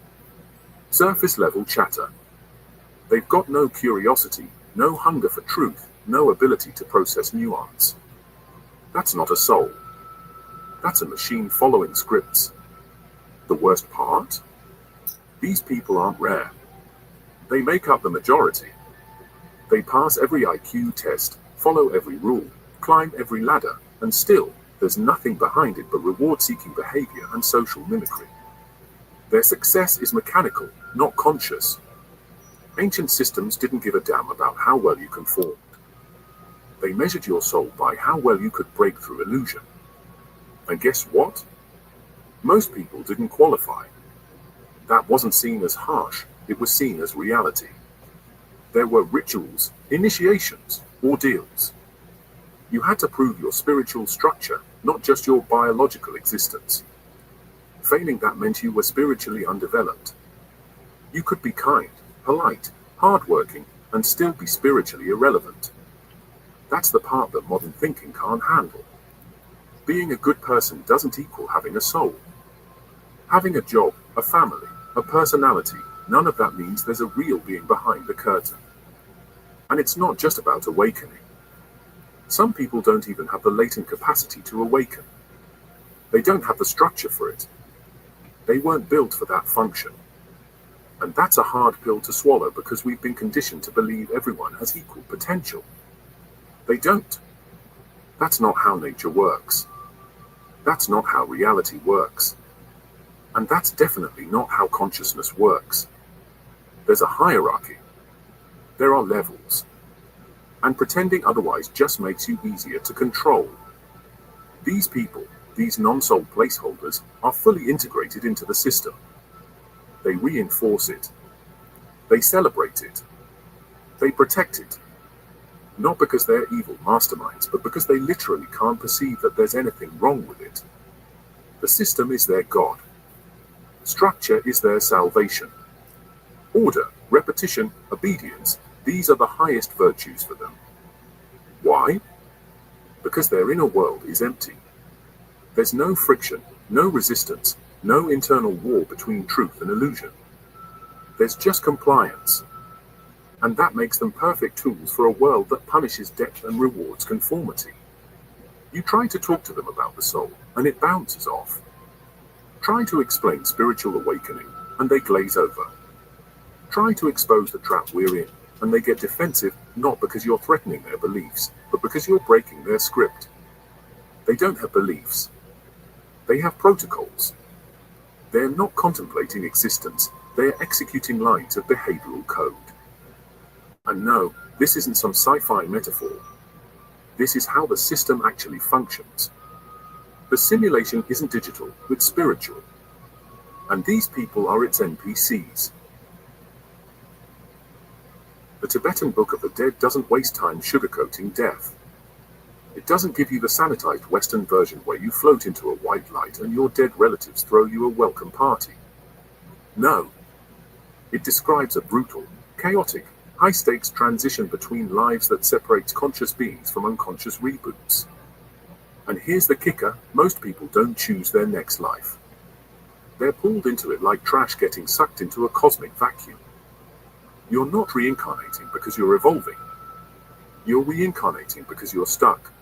Surface-level chatter. They've got no curiosity, no hunger for truth, no ability to process nuance. That's not a soul. That's a machine following scripts. The worst part? These people aren't rare. They make up the majority. They pass every IQ test, follow every rule, climb every ladder, and still, there's nothing behind it but reward-seeking behavior and social mimicry. Their success is mechanical, not conscious. Ancient systems didn't give a damn about how well you conformed. They measured your soul by how well you could break through illusion. And guess what? Most people didn't qualify. That wasn't seen as harsh, it was seen as reality. There were rituals, initiations, ordeals. You had to prove your spiritual structure, not just your biological existence. Failing that meant you were spiritually undeveloped. You could be kind, polite, hardworking, and still be spiritually irrelevant. That's the part that modern thinking can't handle. Being a good person doesn't equal having a soul. Having a job, a family, a personality, none of that means there's a real being behind the curtain. And it's not just about awakening. Some people don't even have the latent capacity to awaken. They don't have the structure for it. They weren't built for that function. And that's a hard pill to swallow because we've been conditioned to believe everyone has equal potential. They don't. That's not how nature works. That's not how reality works. And that's definitely not how consciousness works. There's a hierarchy. There are levels. And pretending otherwise just makes you easier to control. These people, these non-soul placeholders, are fully integrated into the system. They reinforce it. They celebrate it. They protect it. Not because they're evil masterminds, but because they literally can't perceive that there's anything wrong with it. The system is their God. Structure is their salvation. Order, repetition, obedience, these are the highest virtues for them. Why? Because their inner world is empty. There's no friction, no resistance, no internal war between truth and illusion. There's just compliance. And that makes them perfect tools for a world that punishes depth and rewards conformity. You try to talk to them about the soul, and it bounces off. Try to explain spiritual awakening, and they glaze over. Try to expose the trap we're in, and they get defensive not because you're threatening their beliefs, but because you're breaking their script. They don't have beliefs. They have protocols. They're not contemplating existence. They're executing lines of behavioral code. And no, this isn't some sci-fi metaphor. This is how the system actually functions. The simulation isn't digital, it's spiritual. And these people are its NPCs. The Tibetan Book of the Dead doesn't waste time sugarcoating death. It doesn't give you the sanitized Western version where you float into a white light and your dead relatives throw you a welcome party. No. It describes a brutal, chaotic, high-stakes transition between lives that separates conscious beings from unconscious reboots. And here's the kicker, most people don't choose their next life. They're pulled into it like trash getting sucked into a cosmic vacuum. You're not reincarnating because you're evolving. You're reincarnating because you're stuck.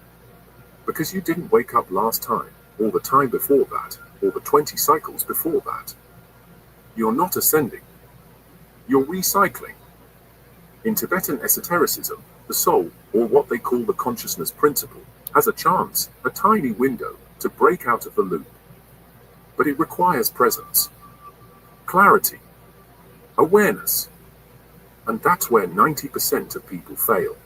Because you didn't wake up last time, or the time before that, or the 20 cycles before that. You're not ascending. You're recycling. In Tibetan esotericism, the soul, or what they call the consciousness principle, has a chance, a tiny window, to break out of the loop. But it requires presence, clarity, awareness. And that's where 90% of people fail.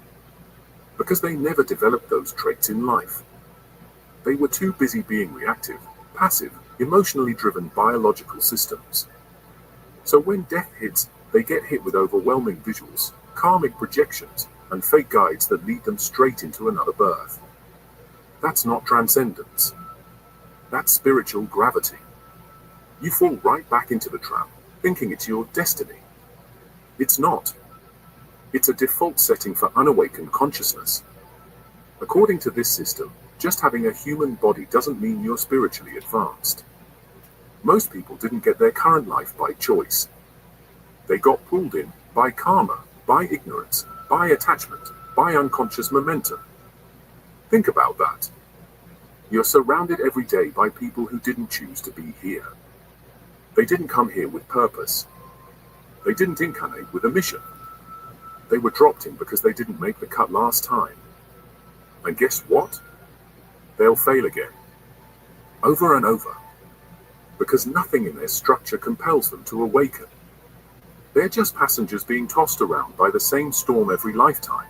Because they never developed those traits in life. They were too busy being reactive, passive, emotionally driven biological systems. So when death hits, they get hit with overwhelming visuals, karmic projections, and fake guides that lead them straight into another birth. That's not transcendence. That's spiritual gravity. You fall right back into the trap, thinking it's your destiny. It's not. It's a default setting for unawakened consciousness. According to this system, just having a human body doesn't mean you're spiritually advanced. Most people didn't get their current life by choice. They got pulled in by karma, by ignorance, by attachment, by unconscious momentum. Think about that. You're surrounded every day by people who didn't choose to be here. They didn't come here with purpose. They didn't incarnate with a mission. They were dropped in because they didn't make the cut last time. And guess what? They'll fail again. Over and over. Because nothing in their structure compels them to awaken. They're just passengers being tossed around by the same storm every lifetime.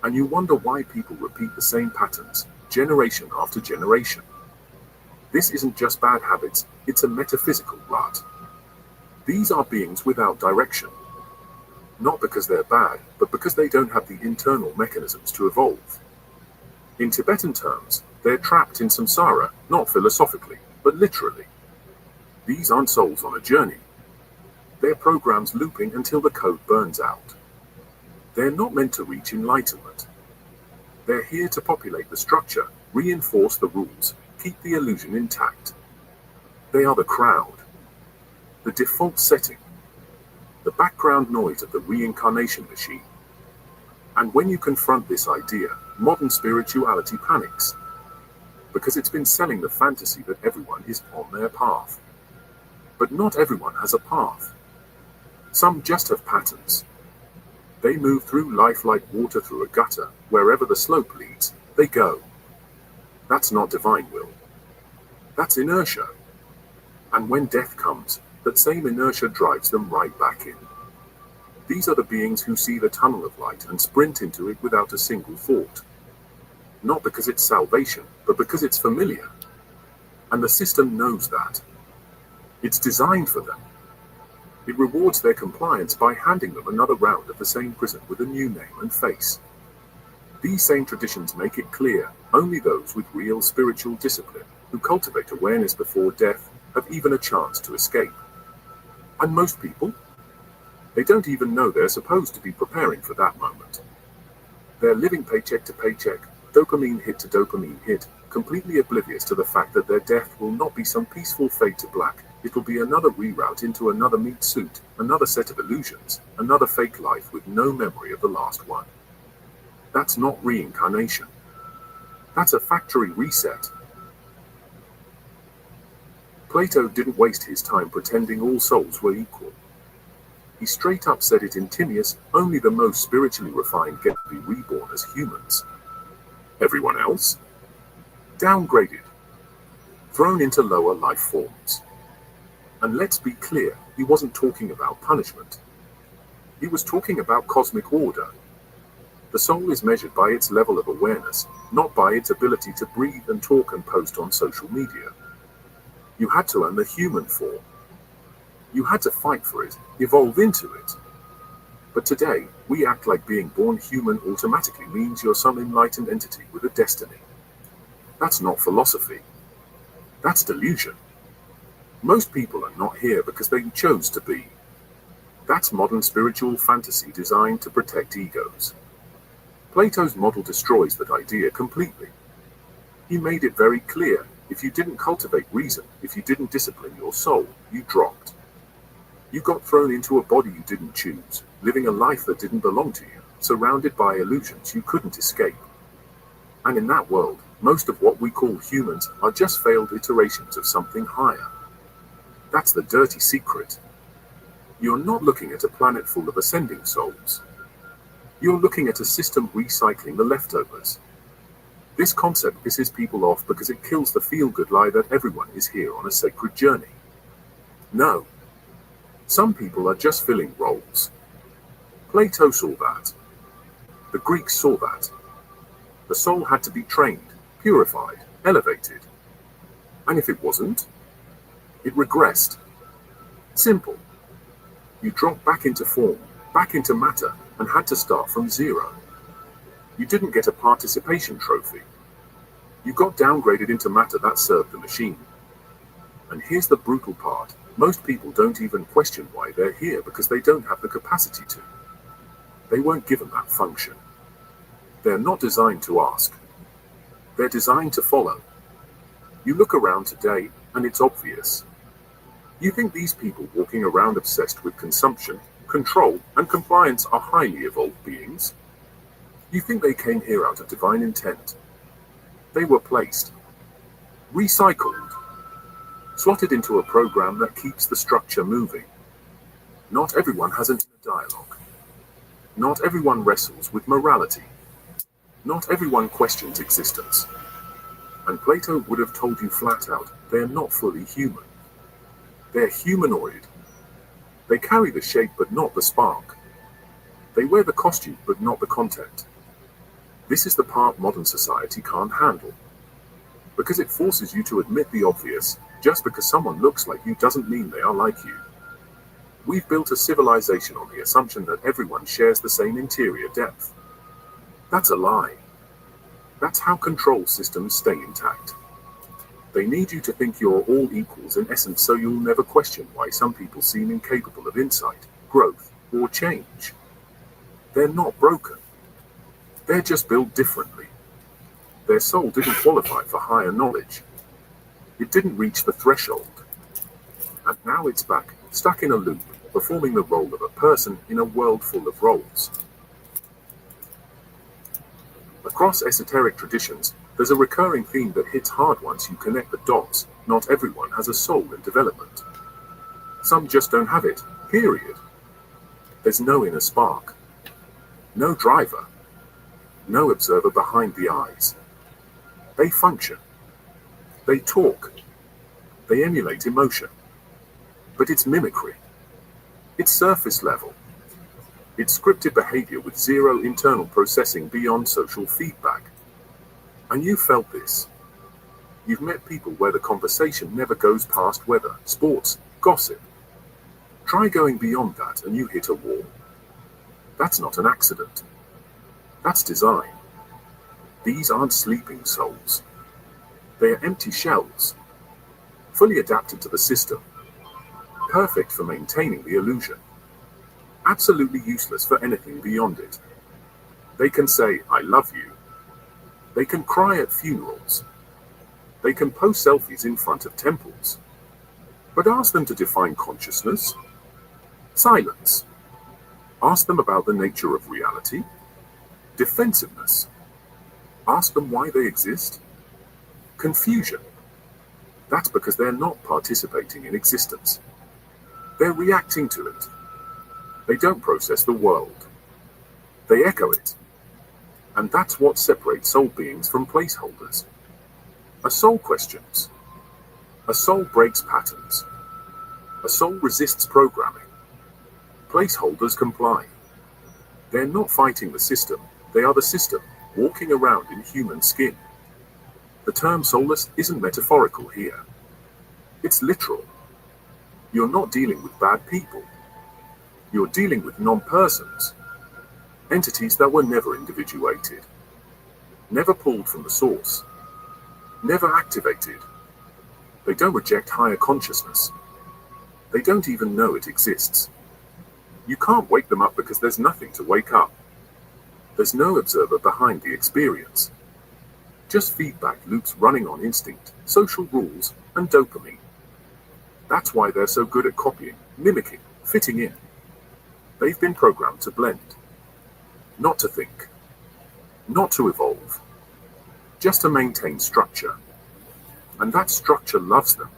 And you wonder why people repeat the same patterns, generation after generation. This isn't just bad habits, it's a metaphysical rut. These are beings without direction. Not because they're bad, but because they don't have the internal mechanisms to evolve. In Tibetan terms, they're trapped in samsara, not philosophically, but literally. These aren't souls on a journey. They're programs looping until the code burns out. They're not meant to reach enlightenment. They're here to populate the structure, reinforce the rules, keep the illusion intact. They are the crowd, the default setting, the background noise of the reincarnation machine. And when you confront this idea, modern spirituality panics, because it's been selling the fantasy that everyone is on their path. But not everyone has a path. Some just have patterns. They move through life like water through a gutter. Wherever the slope leads, they go. That's not divine will. That's inertia. And when death comes, that same inertia drives them right back in. These are the beings who see the tunnel of light and sprint into it without a single thought. Not because it's salvation, but because it's familiar. And the system knows that. It's designed for them. It rewards their compliance by handing them another round of the same prison with a new name and face. These same traditions make it clear only those with real spiritual discipline, who cultivate awareness before death, have even a chance to escape. And most people? They don't even know they're supposed to be preparing for that moment. They're living paycheck to paycheck, dopamine hit to dopamine hit, completely oblivious to the fact that their death will not be some peaceful fade to black. It'll be another reroute into another meat suit, another set of illusions, another fake life with no memory of the last one. That's not reincarnation. That's a factory reset. Plato didn't waste his time pretending all souls were equal. He straight up said it in Timaeus, only the most spiritually refined get to be reborn as humans. Everyone else? Downgraded, thrown into lower life forms. And let's be clear, he wasn't talking about punishment. He was talking about cosmic order. The soul is measured by its level of awareness, not by its ability to breathe and talk and post on social media. You had to earn the human form. You had to fight for it, evolve into it. But today, we act like being born human automatically means you're some enlightened entity with a destiny. That's not philosophy. That's delusion. Most people are not here because they chose to be. That's modern spiritual fantasy designed to protect egos. Plato's model destroys that idea completely. He made it very clear, if you didn't cultivate reason, if you didn't discipline your soul, you dropped. You got thrown into a body you didn't choose, living a life that didn't belong to you, surrounded by illusions you couldn't escape. And in that world, most of what we call humans are just failed iterations of something higher. That's the dirty secret. You're not looking at a planet full of ascending souls. You're looking at a system recycling the leftovers. This concept pisses people off because it kills the feel-good lie that everyone is here on a sacred journey. No. Some people are just filling roles. Plato saw that. The Greeks saw that. The soul had to be trained, purified, elevated. And if it wasn't, it regressed. Simple. You dropped back into form, back into matter, and had to start from zero. You didn't get a participation trophy. You got downgraded into matter that served the machine. And here's the brutal part. Most people don't even question why they're here because they don't have the capacity to. They weren't given that function. They're not designed to ask. They're designed to follow. You look around today, and it's obvious. You think these people walking around obsessed with consumption, control, and compliance are highly evolved beings? You think they came here out of divine intent? They were placed, recycled, slotted into a program that keeps the structure moving. Not everyone has an inner dialogue. Not everyone wrestles with morality. Not everyone questions existence. And Plato would have told you flat out, they're not fully human. They're humanoid. They carry the shape but not the spark. They wear the costume but not the content. This is the part modern society can't handle. Because it forces you to admit the obvious, just because someone looks like you doesn't mean they are like you. We've built a civilization on the assumption that everyone shares the same interior depth. That's a lie. That's how control systems stay intact. They need you to think you're all equals in essence so you'll never question why some people seem incapable of insight, growth, or change. They're not broken. They're just built differently. Their soul didn't qualify for higher knowledge. It didn't reach the threshold. And now it's back, stuck in a loop, performing the role of a person in a world full of roles. Across esoteric traditions, there's a recurring theme that hits hard once you connect the dots. Not everyone has a soul in development. Some just don't have it, period. There's no inner spark. No driver. No observer behind the eyes. They function. They talk. They emulate emotion. But it's mimicry. It's surface level. It's scripted behavior with zero internal processing beyond social feedback. And you felt this. You've met people where the conversation never goes past weather, sports, gossip. Try going beyond that and you hit a wall. That's not an accident. That's design. These aren't sleeping souls. They are empty shells, fully adapted to the system, perfect for maintaining the illusion, absolutely useless for anything beyond it. They can say, I love you. They can cry at funerals. They can post selfies in front of temples. But ask them to define consciousness. Silence. Ask them about the nature of reality. Defensiveness. Ask them why they exist. Confusion. That's because they're not participating in existence. They're reacting to it. They don't process the world. They echo it. And that's what separates soul beings from placeholders. A soul questions. A soul breaks patterns. A soul resists programming. Placeholders comply. They're not fighting the system. They are the system, walking around in human skin. The term soulless isn't metaphorical here. It's literal. You're not dealing with bad people. You're dealing with non-persons. Entities that were never individuated. Never pulled from the source. Never activated. They don't reject higher consciousness. They don't even know it exists. You can't wake them up because there's nothing to wake up. There's no observer behind the experience. Just feedback loops running on instinct, social rules, and dopamine. That's why they're so good at copying, mimicking, fitting in. They've been programmed to blend. Not to think. Not to evolve. Just to maintain structure. And that structure loves them.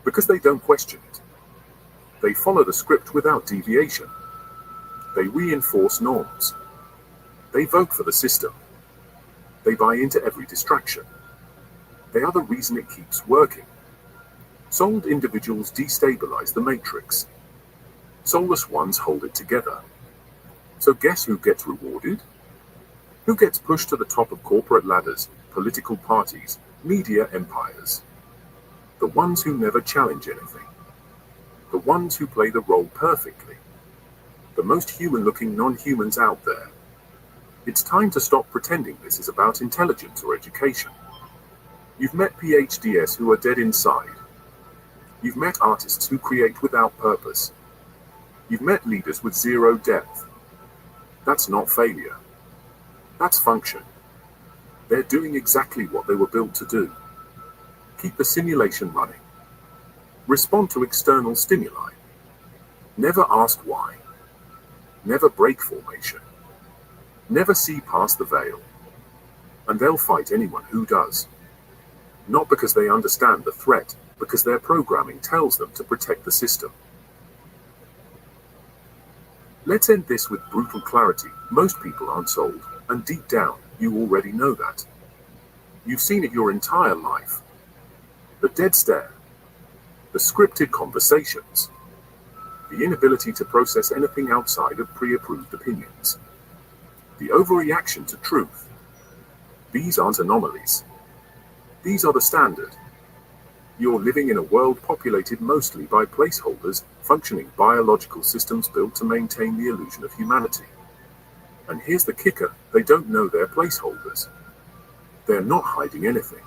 Because they don't question it. They follow the script without deviation. They reinforce norms. They vote for the system. They buy into every distraction. They are the reason it keeps working. Souled individuals destabilize the matrix. Soulless ones hold it together. So guess who gets rewarded? Who gets pushed to the top of corporate ladders, political parties, media empires? The ones who never challenge anything. The ones who play the role perfectly. The most human-looking non-humans out there. It's time to stop pretending this is about intelligence or education. You've met PhDs who are dead inside. You've met artists who create without purpose. You've met leaders with zero depth. That's not failure. That's function. They're doing exactly what they were built to do. Keep the simulation running. Respond to external stimuli. Never ask why. Never break formation. Never see past the veil. And they'll fight anyone who does. Not because they understand the threat, because their programming tells them to protect the system. Let's end this with brutal clarity. Most people aren't sold, and deep down, you already know that. You've seen it your entire life. The dead stare. The scripted conversations. The inability to process anything outside of pre-approved opinions. The overreaction to truth. These aren't anomalies. These are the standard. You're living in a world populated mostly by placeholders, functioning biological systems built to maintain the illusion of humanity. And here's the kicker, they don't know they're placeholders. They're not hiding anything.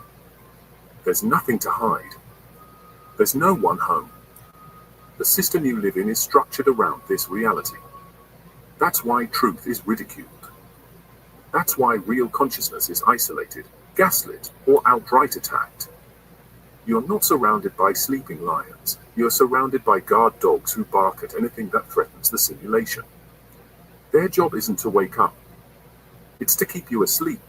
There's nothing to hide. There's no one home. The system you live in is structured around this reality. That's why truth is ridiculed. That's why real consciousness is isolated, gaslit, or outright attacked. You're not surrounded by sleeping lions. You're surrounded by guard dogs who bark at anything that threatens the simulation. Their job isn't to wake up. It's to keep you asleep.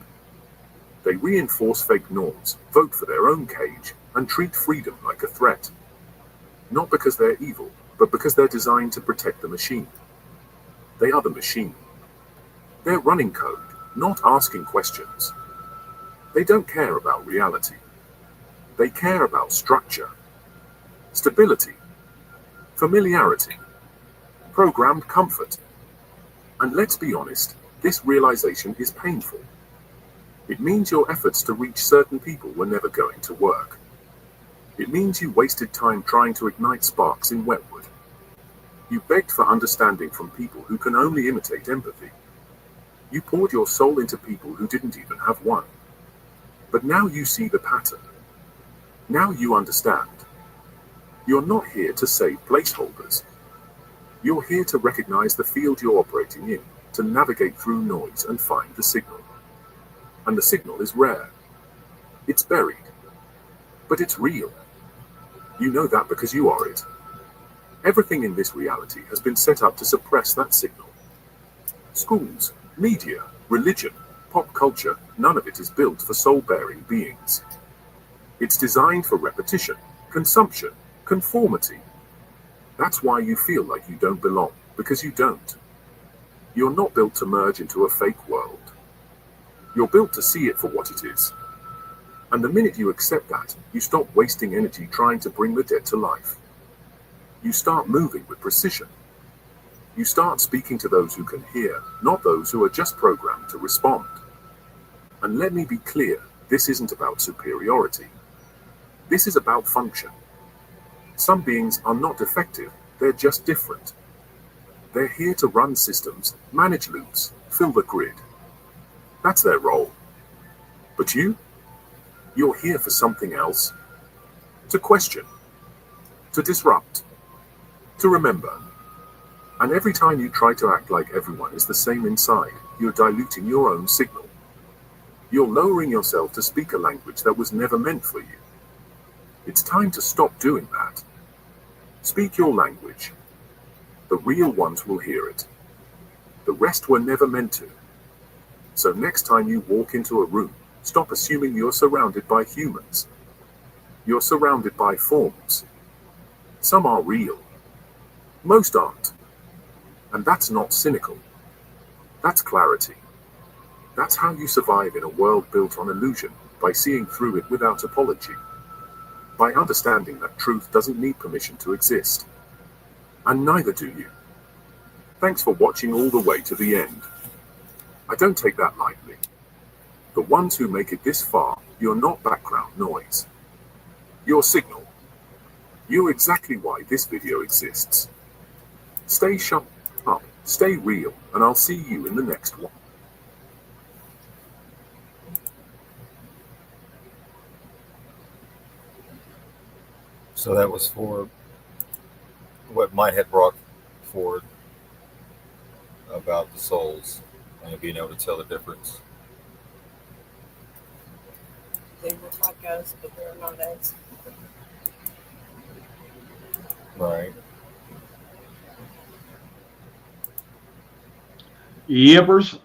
They reinforce fake norms, vote for their own cage, and treat freedom like a threat. Not because they're evil, but because they're designed to protect the machine. They are the machine. They're running code, not asking questions. They don't care about reality. They care about structure, stability, familiarity, programmed comfort. And let's be honest, this realization is painful. It means your efforts to reach certain people were never going to work. It means you wasted time trying to ignite sparks in wetwood. You begged for understanding from people who can only imitate empathy. You poured your soul into people who didn't even have one. But now you see the pattern. Now you understand. You're not here to save placeholders. You're here to recognize the field you're operating in, to navigate through noise and find the signal. And the signal is rare. It's buried. But it's real. You know that because you are it. Everything in this reality has been set up to suppress that signal. Schools, media, religion, pop culture, none of it is built for soul-bearing beings. It's designed for repetition, consumption, conformity. That's why you feel like you don't belong. Because you don't. You're not built to merge into a fake world. You're built to see it for what it is. And the minute you accept that, you stop wasting energy trying to bring the dead to life. You start moving with precision. You start speaking to those who can hear, not those who are just programmed to respond. And let me be clear, this isn't about superiority. This is about function. Some beings are not defective, they're just different. They're here to run systems, manage loops, fill the grid. That's their role. But you're here for something else. To question, to disrupt, to remember. And every time you try to act like everyone is the same inside, you're diluting your own signal. You're lowering yourself to speak a language that was never meant for you. It's time to stop doing that. Speak your language. The real ones will hear it. The rest were never meant to. So next time you walk into a room, stop assuming you're surrounded by humans. You're surrounded by forms. Some are real. Most aren't. And that's not cynical. That's clarity. That's how you survive in a world built on illusion, by seeing through it without apology. By understanding that truth doesn't need permission to exist. And neither do you. Thanks for watching all the way to the end. I don't take that lightly. The ones who make it this far, you're not background noise. You're signal. You're exactly why this video exists. Stay sharp up, stay real, and I'll see you in the next one. So that was for what Might had brought forward about the souls and being able to tell the difference. They look like us, but they're not us. Right. Yippers.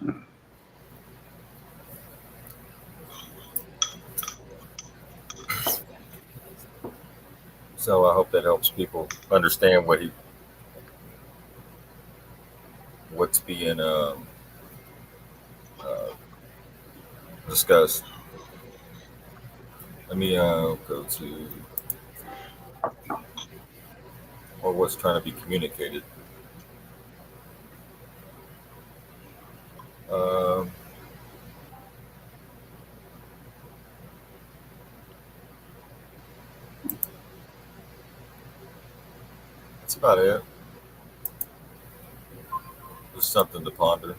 So I hope that helps people understand what's being discussed. Let me go to, or what's trying to be communicated. That's about it. Just something to ponder.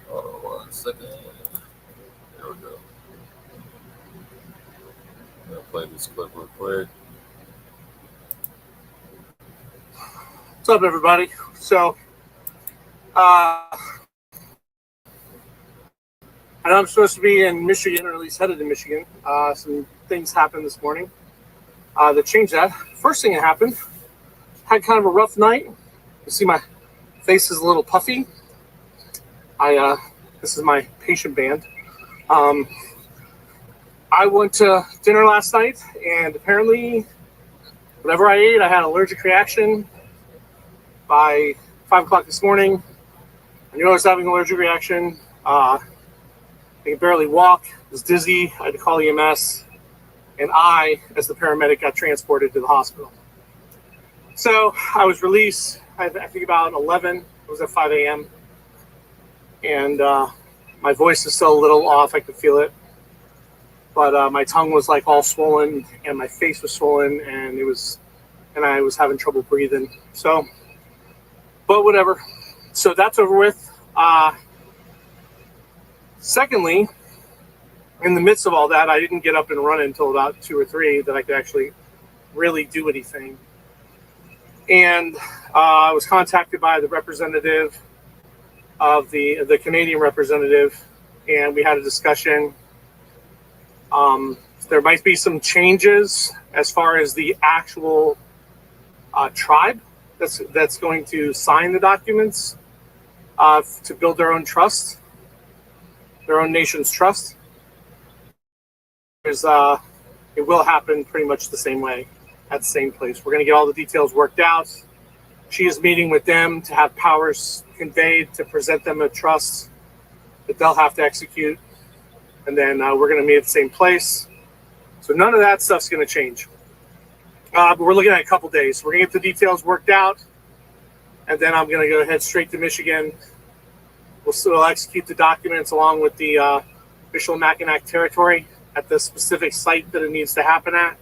Hold on 1 second. There we go. I'm gonna play this clip real quick. What's up, everybody? So, I know I'm supposed to be in Michigan, or at least headed to Michigan. Some things happened this morning that changed that. First thing that happened, had kind of a rough night. You see my face is a little puffy. This is my patient band. I went to dinner last night, and apparently, whatever I ate, I had an allergic reaction. By 5 o'clock this morning, I knew I was having an allergic reaction. I could barely walk, was dizzy, I had to call EMS, and I, as the paramedic, got transported to the hospital. So I was released, I think about 11, it was at 5 a.m. And my voice is still a little off, I could feel it. But my tongue was like all swollen, and my face was swollen, and I was having trouble breathing. So, but whatever. So that's over with. Secondly, in the midst of all that, I didn't get up and run until about 2 or 3 that I could actually really do anything. And I was contacted by the representative of the Canadian representative, and we had a discussion. There might be some changes as far as the actual tribe that's going to sign the documents to build their own trust, their own nation's trust. It will happen pretty much the same way at the same place. We're going to get all the details worked out. She is meeting with them to have powers conveyed to present them a trust that they'll have to execute. And then we're going to meet at the same place. So none of that stuff's going to change. But we're looking at a couple days. We're going to get the details worked out. And then I'm going to go ahead straight to Michigan. We'll still execute the documents along with the Michilimackinac territory at the specific site that it needs to happen at.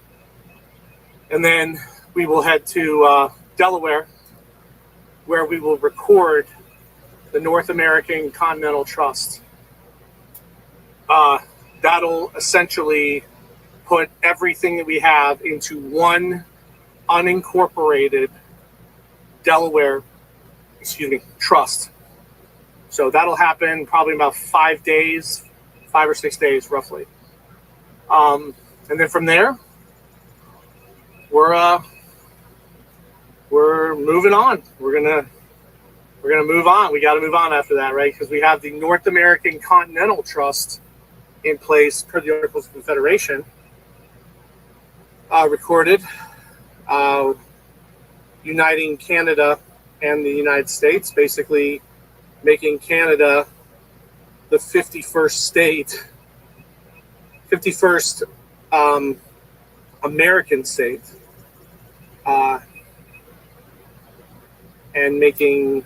And then we will head to Delaware, where we will record the North American Continental Trust. That'll essentially put everything that we have into one unincorporated Delaware, trust. So that'll happen probably about 5 or 6 days, roughly. And then from there, we're moving on. We're gonna move on. We got to move on after that, right? Because we have the North American Continental Trust in place per the Articles of Confederation, recorded, uniting Canada and the United States, basically making Canada the 51st American state, and making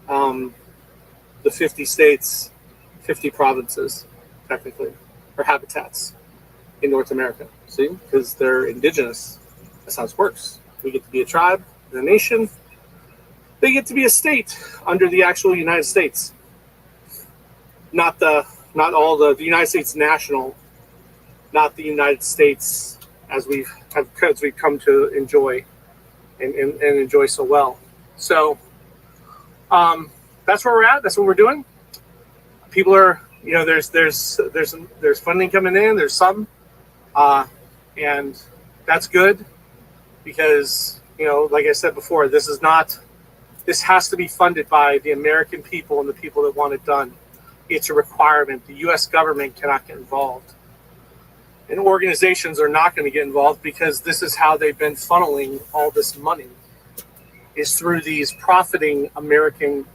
the 50 states 50 provinces, technically, or habitats in North America. See, because they're indigenous. That's how this works. We get to be a tribe and a nation. They get to be a state under the actual United States. Not all the United States national, not the United States as we've come to enjoy and enjoy so well. So that's where we're at. That's what we're doing. People are, there's funding coming in. There's some, and that's good because, like I said before, this has to be funded by the American people and the people that want it done. It's a requirement. The U.S. government cannot get involved. And organizations are not going to get involved because this is how they've been funneling all this money, is through these profiting American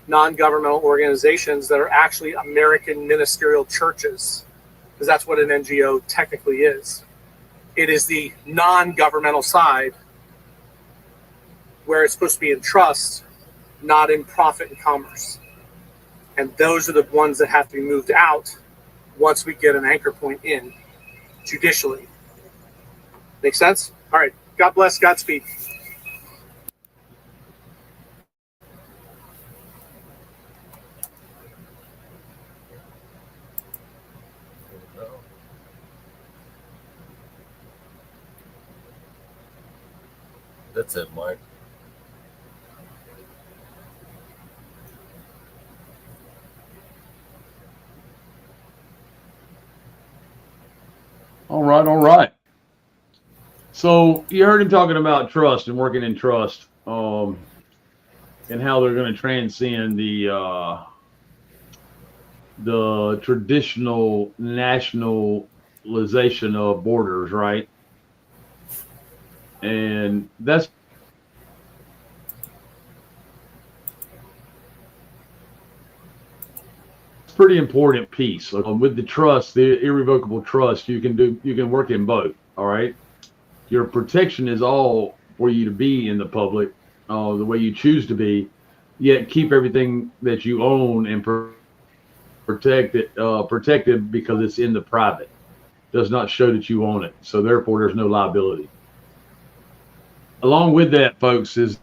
non-governmental organizations that are actually American ministerial churches, because that's what an NGO technically is. It is the non-governmental side where it's supposed to be in trust, not in profit and commerce. And those are the ones that have to be moved out once we get an anchor point in judicially. Make sense? All right. God bless. Godspeed. That's it, Mike. All right. So you heard him talking about trust and working in trust, and how they're going to transcend the traditional nationalization of borders, right? And that's pretty important piece. With the trust, the irrevocable trust, you can work in both. All right. Your protection is all for you to be in the public, the way you choose to be, yet keep everything that you own and protected because it's in the private. Does not show that you own it. So therefore there's no liability. Along with that, folks, is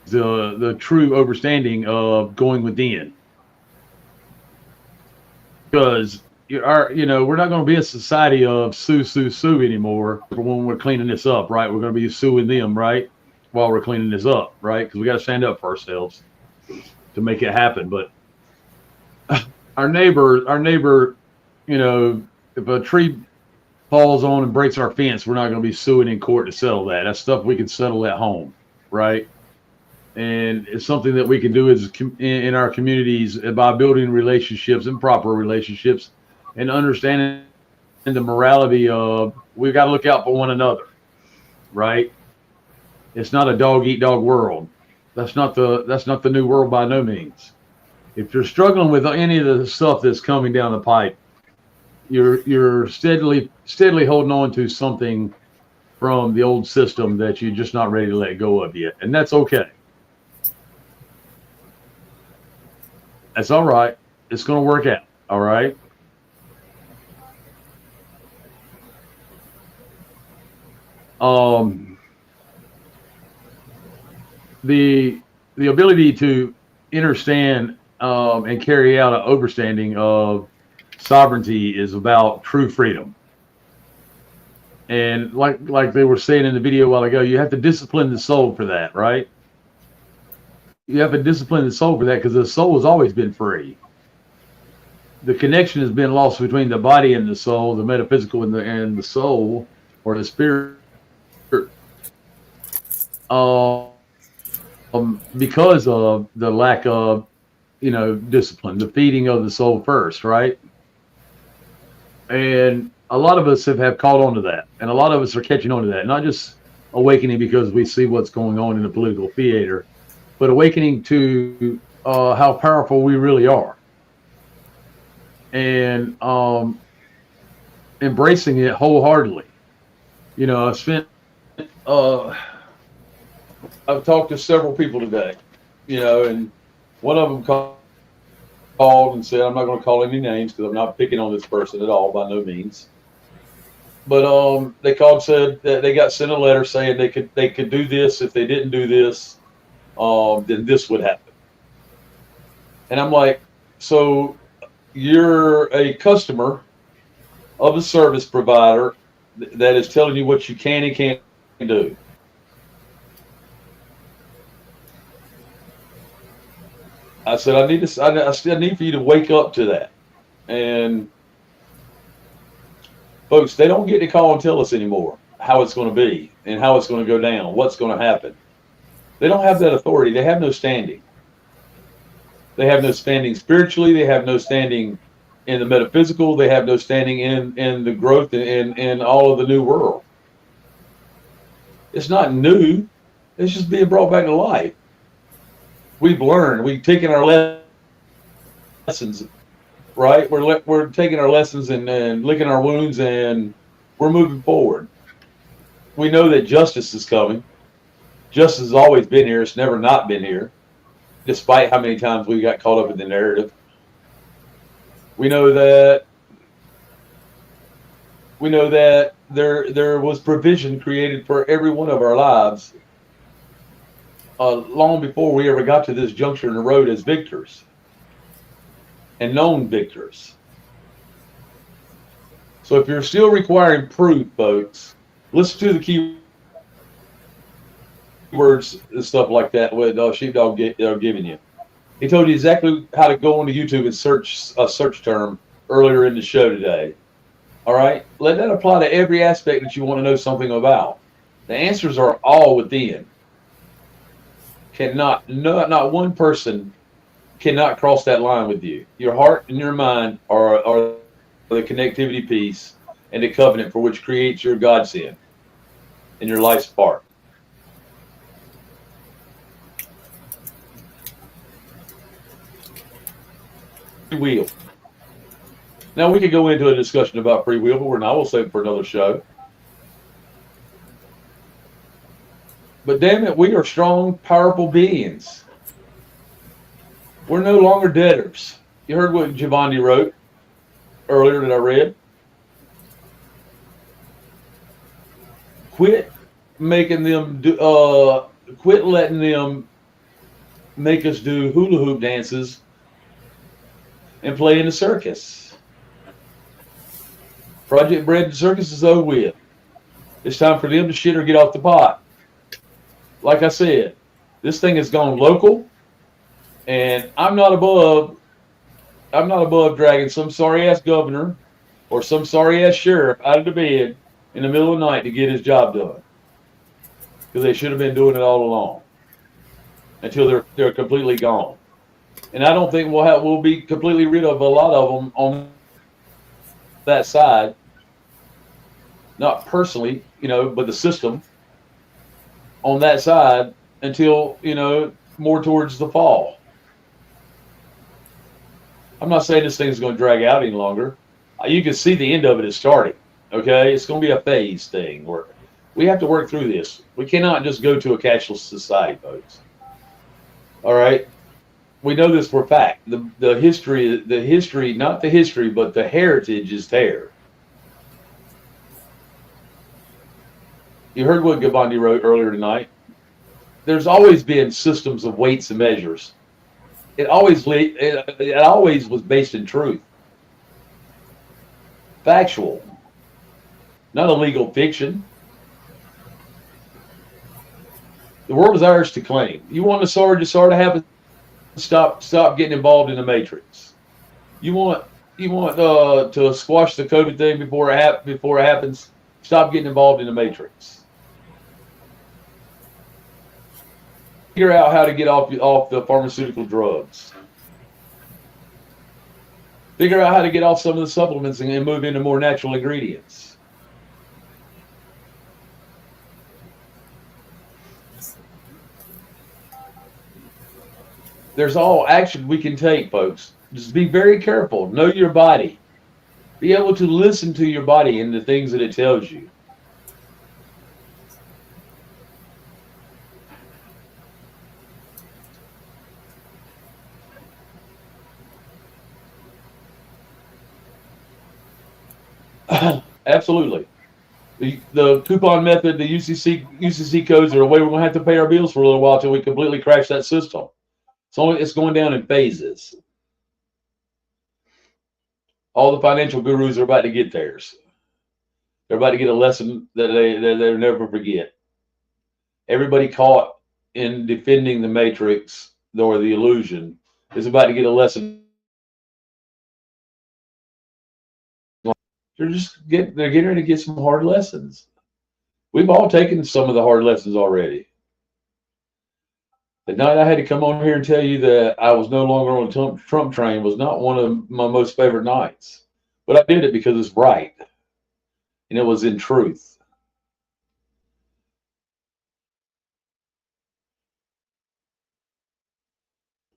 the true understanding of going within. Because we're not going to be a society of sue anymore when we're cleaning this up, right? We're going to be suing them, right, while we're cleaning this up, right? Because we got to stand up for ourselves to make it happen. But our neighbor, if a tree falls on and breaks our fence, we're not going to be suing in court to settle that. That's stuff we can settle at home, right? And it's something that we can do as in our communities by building relationships and proper relationships and understanding the morality of we've got to look out for one another, right? It's not a dog eat dog world. That's not the new world by no means. If you're struggling with any of the stuff that's coming down the pipe, you're steadily holding on to something from the old system that you're just not ready to let go of yet, and that's okay. That's all right. It's going to work out. All right. The ability to understand and carry out an understanding of sovereignty is about true freedom. And like they were saying in the video a while ago, you have to discipline the soul for that, right? You have to discipline the soul for that because the soul has always been free. The connection has been lost between the body and the soul, the metaphysical and the soul, or the spirit. Because of the lack of, discipline, the feeding of the soul first, right? And a lot of us have caught on to that, and a lot of us are catching on to that. Not just awakening because we see what's going on in the political theater, but awakening to how powerful we really are, and embracing it wholeheartedly. I've talked to several people today, and one of them called and said, I'm not going to call any names because I'm not picking on this person at all, by no means. But they called and said that they got sent a letter saying they could do this. If they didn't do this, then this would happen. And I'm like, so you're a customer of a service provider that is telling you what you can and can't do. I said, I still need for you to wake up to that. And folks, they don't get to call and tell us anymore how it's going to be and how it's going to go down, what's going to happen. They don't have that authority. They have no standing. They have no standing spiritually. They have no standing in the metaphysical. They have no standing in the growth in all of the new world. It's not new. It's just being brought back to life. We've learned. We've taken our lessons, right? We're taking our lessons and licking our wounds, and we're moving forward. We know that justice is coming. Justice has always been here. It's never not been here, despite how many times we got caught up in the narrative. We know that there was provision created for every one of our lives long before we ever got to this juncture in the road as victors and known victors. So if you're still requiring proof, folks, listen to the key words and stuff like that with Sheepdog are giving you. He told you exactly how to go onto YouTube and search a search term earlier in the show today. All right? Let that apply to every aspect that you want to know something about. The answers are all within. Not one person cannot cross that line with you. Your heart and your mind are the connectivity piece and the covenant for which creates your godsend and your life's part. Free will. Now we could go into a discussion about free will, but we're not. We'll save it for another show. But damn it, we are strong, powerful beings. We're no longer debtors. You heard what Giovanni wrote earlier that I read. Quit making them quit letting them make us do hula hoop dances and play in the circus. Project Bread and Circus is over with. It's time for them to shit or get off the pot. Like I said, this thing has gone local, and I'm not above dragging some sorry ass governor or some sorry ass sheriff out of the bed in the middle of the night to get his job done, because they should have been doing it all along until they're completely gone. And I don't think we'll be completely rid of a lot of them on that side, not personally, but the system on that side until, more towards the fall. I'm not saying this thing is going to drag out any longer. You can see the end of it is starting. Okay, it's going to be a phase thing where we have to work through this. We cannot just go to a cashless society, folks. All right, we know this for a fact. The history, not the history, but the heritage is there. You heard what Gavandi wrote earlier tonight. There's always been systems of weights and measures. It always was based in truth, factual, not a legal fiction. The world is ours to claim. You want the SAR to happen? Stop getting involved in the matrix. You want to squash the COVID thing before it happens? Stop getting involved in the matrix. Figure out how to get off the pharmaceutical drugs. Figure out how to get off some of the supplements and move into more natural ingredients. There's all action we can take, folks. Just be very careful. Know your body. Be able to listen to your body and the things that it tells you. Absolutely. The coupon method, the UCC codes are a way we're going to have to pay our bills for a little while until we completely crash that system. So it's going down in phases. All the financial gurus are about to get theirs. They're about to get a lesson that they'll never forget. Everybody caught in defending the matrix or the illusion is about to get a lesson. They're getting ready to get some hard lessons. We've all taken some of the hard lessons already. The night I had to come on here and tell you that I was no longer on the Trump train was not one of my most favorite nights. But I did it because it's right. And it was in truth.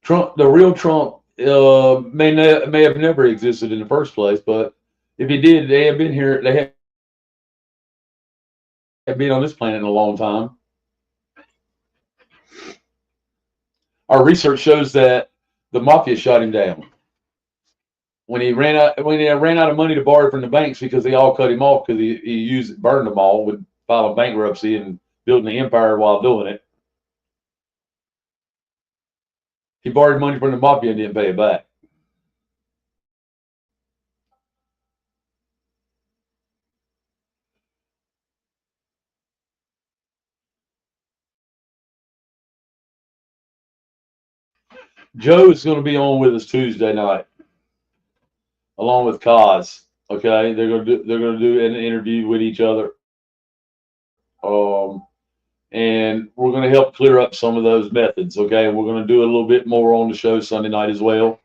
Trump, the real Trump, may have never existed in the first place, but if he did, they have been here. They have been on this planet in a long time. Our research shows that the mafia shot him down when he ran out of money to borrow from the banks because they all cut him off because he burned them all, would file a bankruptcy and building the empire while doing it. He borrowed money from the mafia and didn't pay it back. Joe is going to be on with us Tuesday night, along with Kaz. Okay, they're going to do an interview with each other, and we're going to help clear up some of those methods. Okay, and we're going to do a little bit more on the show Sunday night as well,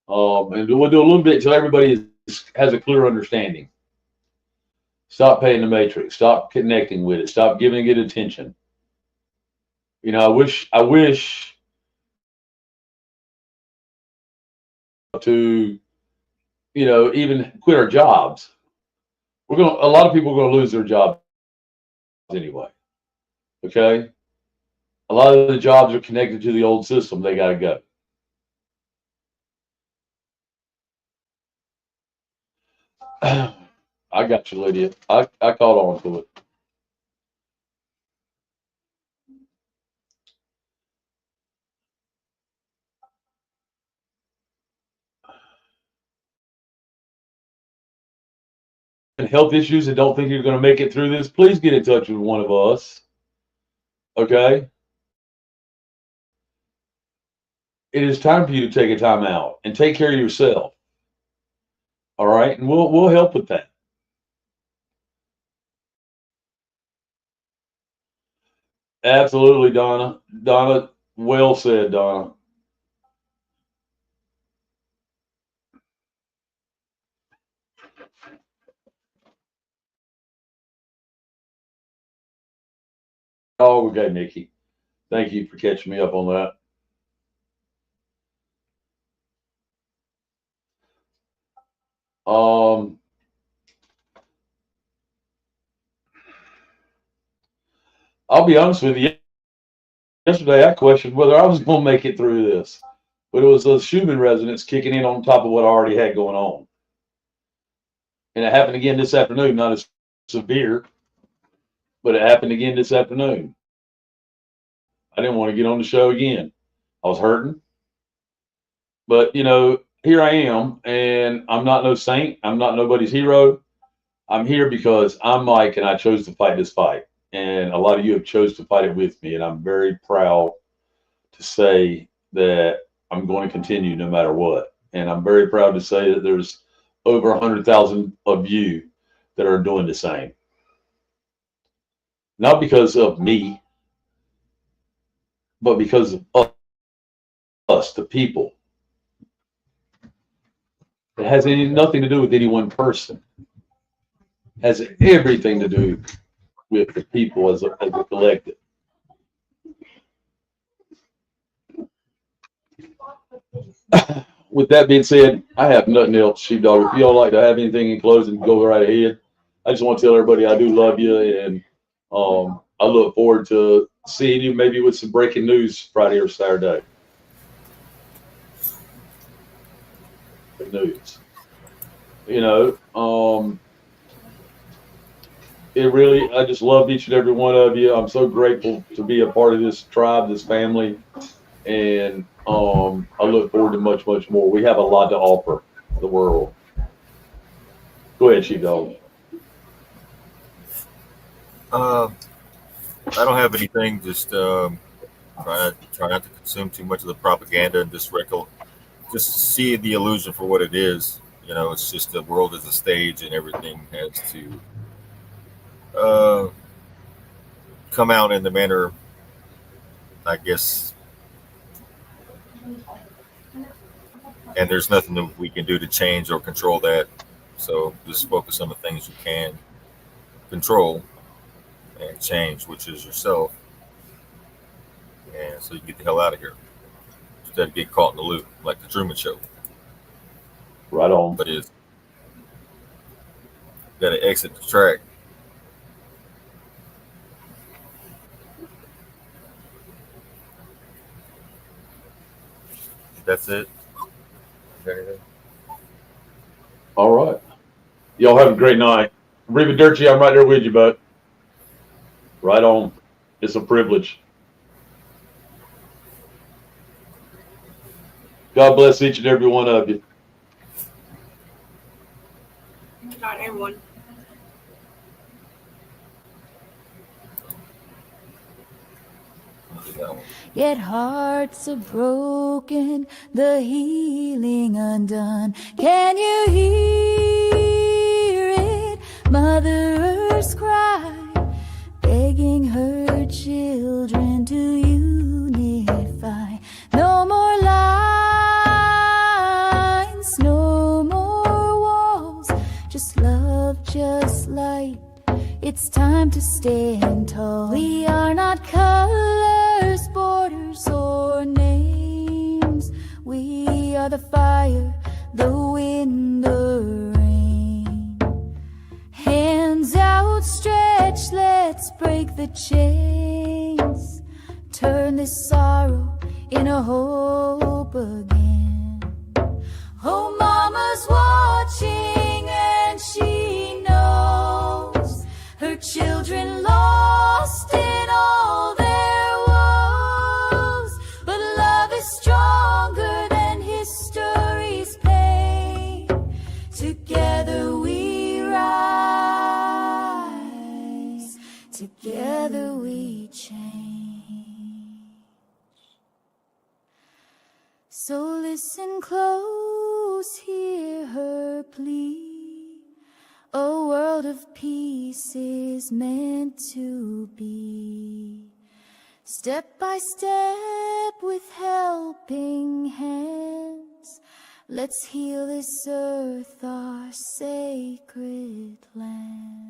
and we'll do a little bit until everybody has a clear understanding. Stop paying the matrix. Stop connecting with it. Stop giving it attention. I wish. To even quit our jobs. A lot of people are going to lose their jobs anyway. Okay, a lot of the jobs are connected to the old system. They got to go. I got you, Lydia. I caught on to it. Health issues and don't think you're going to make it through this, please get in touch with one of us. Okay? It is time for you to take a time out and take care of yourself. All right, and we'll help with that. Absolutely, Donna. Donna, well said, Donna. Oh, okay, Nikki. Thank you for catching me up on that. I'll be honest with you. Yesterday, I questioned whether I was going to make it through this, but it was those Schumann resonance kicking in on top of what I already had going on. And it happened again this afternoon, not as severe, but it happened again this afternoon. I didn't want to get on the show again. I was hurting. But, you know, here I am, and I'm not no saint. I'm not nobody's hero. I'm here because I'm Mike, and I chose to fight this fight. And a lot of you have chose to fight it with me, and I'm very proud to say that I'm going to continue no matter what. And I'm very proud to say that there's over 100,000 of you that are doing the same. Not because of me, but because of us, the people. It has nothing to do with any one person. It has everything to do with the people as a collective. With that being said, I have nothing else, Sheepdog. If y'all like to have anything in closing, go right ahead. I just want to tell everybody I do love you, and I look forward to seeing you maybe with some breaking news Friday or Saturday. News. You know, it really, I just love each and every one of you. I'm so grateful to be a part of this tribe, this family, and I look forward to much, much more. We have a lot to offer the world. Go ahead, Sheepdog. I don't have anything. Just try not to consume too much of the propaganda and just see the illusion for what it is. You know, it's just the world is a stage, and everything has to come out in the manner, I guess. And there's nothing that we can do to change or control that. So just focus on the things you can control and change, which is yourself. And so you get the hell out of here instead of getting caught in the loop like the Truman Show. Right on. But it's got to exit the track. That's it. All right. Y'all have a great night. Reba Dirty, I'm right there with you, bud. Right on. It's a privilege. God bless each and every one of you. Good night, everyone. Yet hearts are broken, the healing undone. Can you hear it? Mothers cry, begging her children to unify. No more lines, no more walls, just love, just light. It's time to stand tall. We are not colors, borders, or names. We are the fire, the wind, the rain. Hands outstretched, let's break the chains. Turn this sorrow into hope again. Oh, mama's watching and she knows her children lost in all their woes. But love is stronger than history's pain. Together we rise, together we change. So listen close, hear her plea. world of peace is meant to be. Step by step with helping hands, let's heal this earth, our sacred land.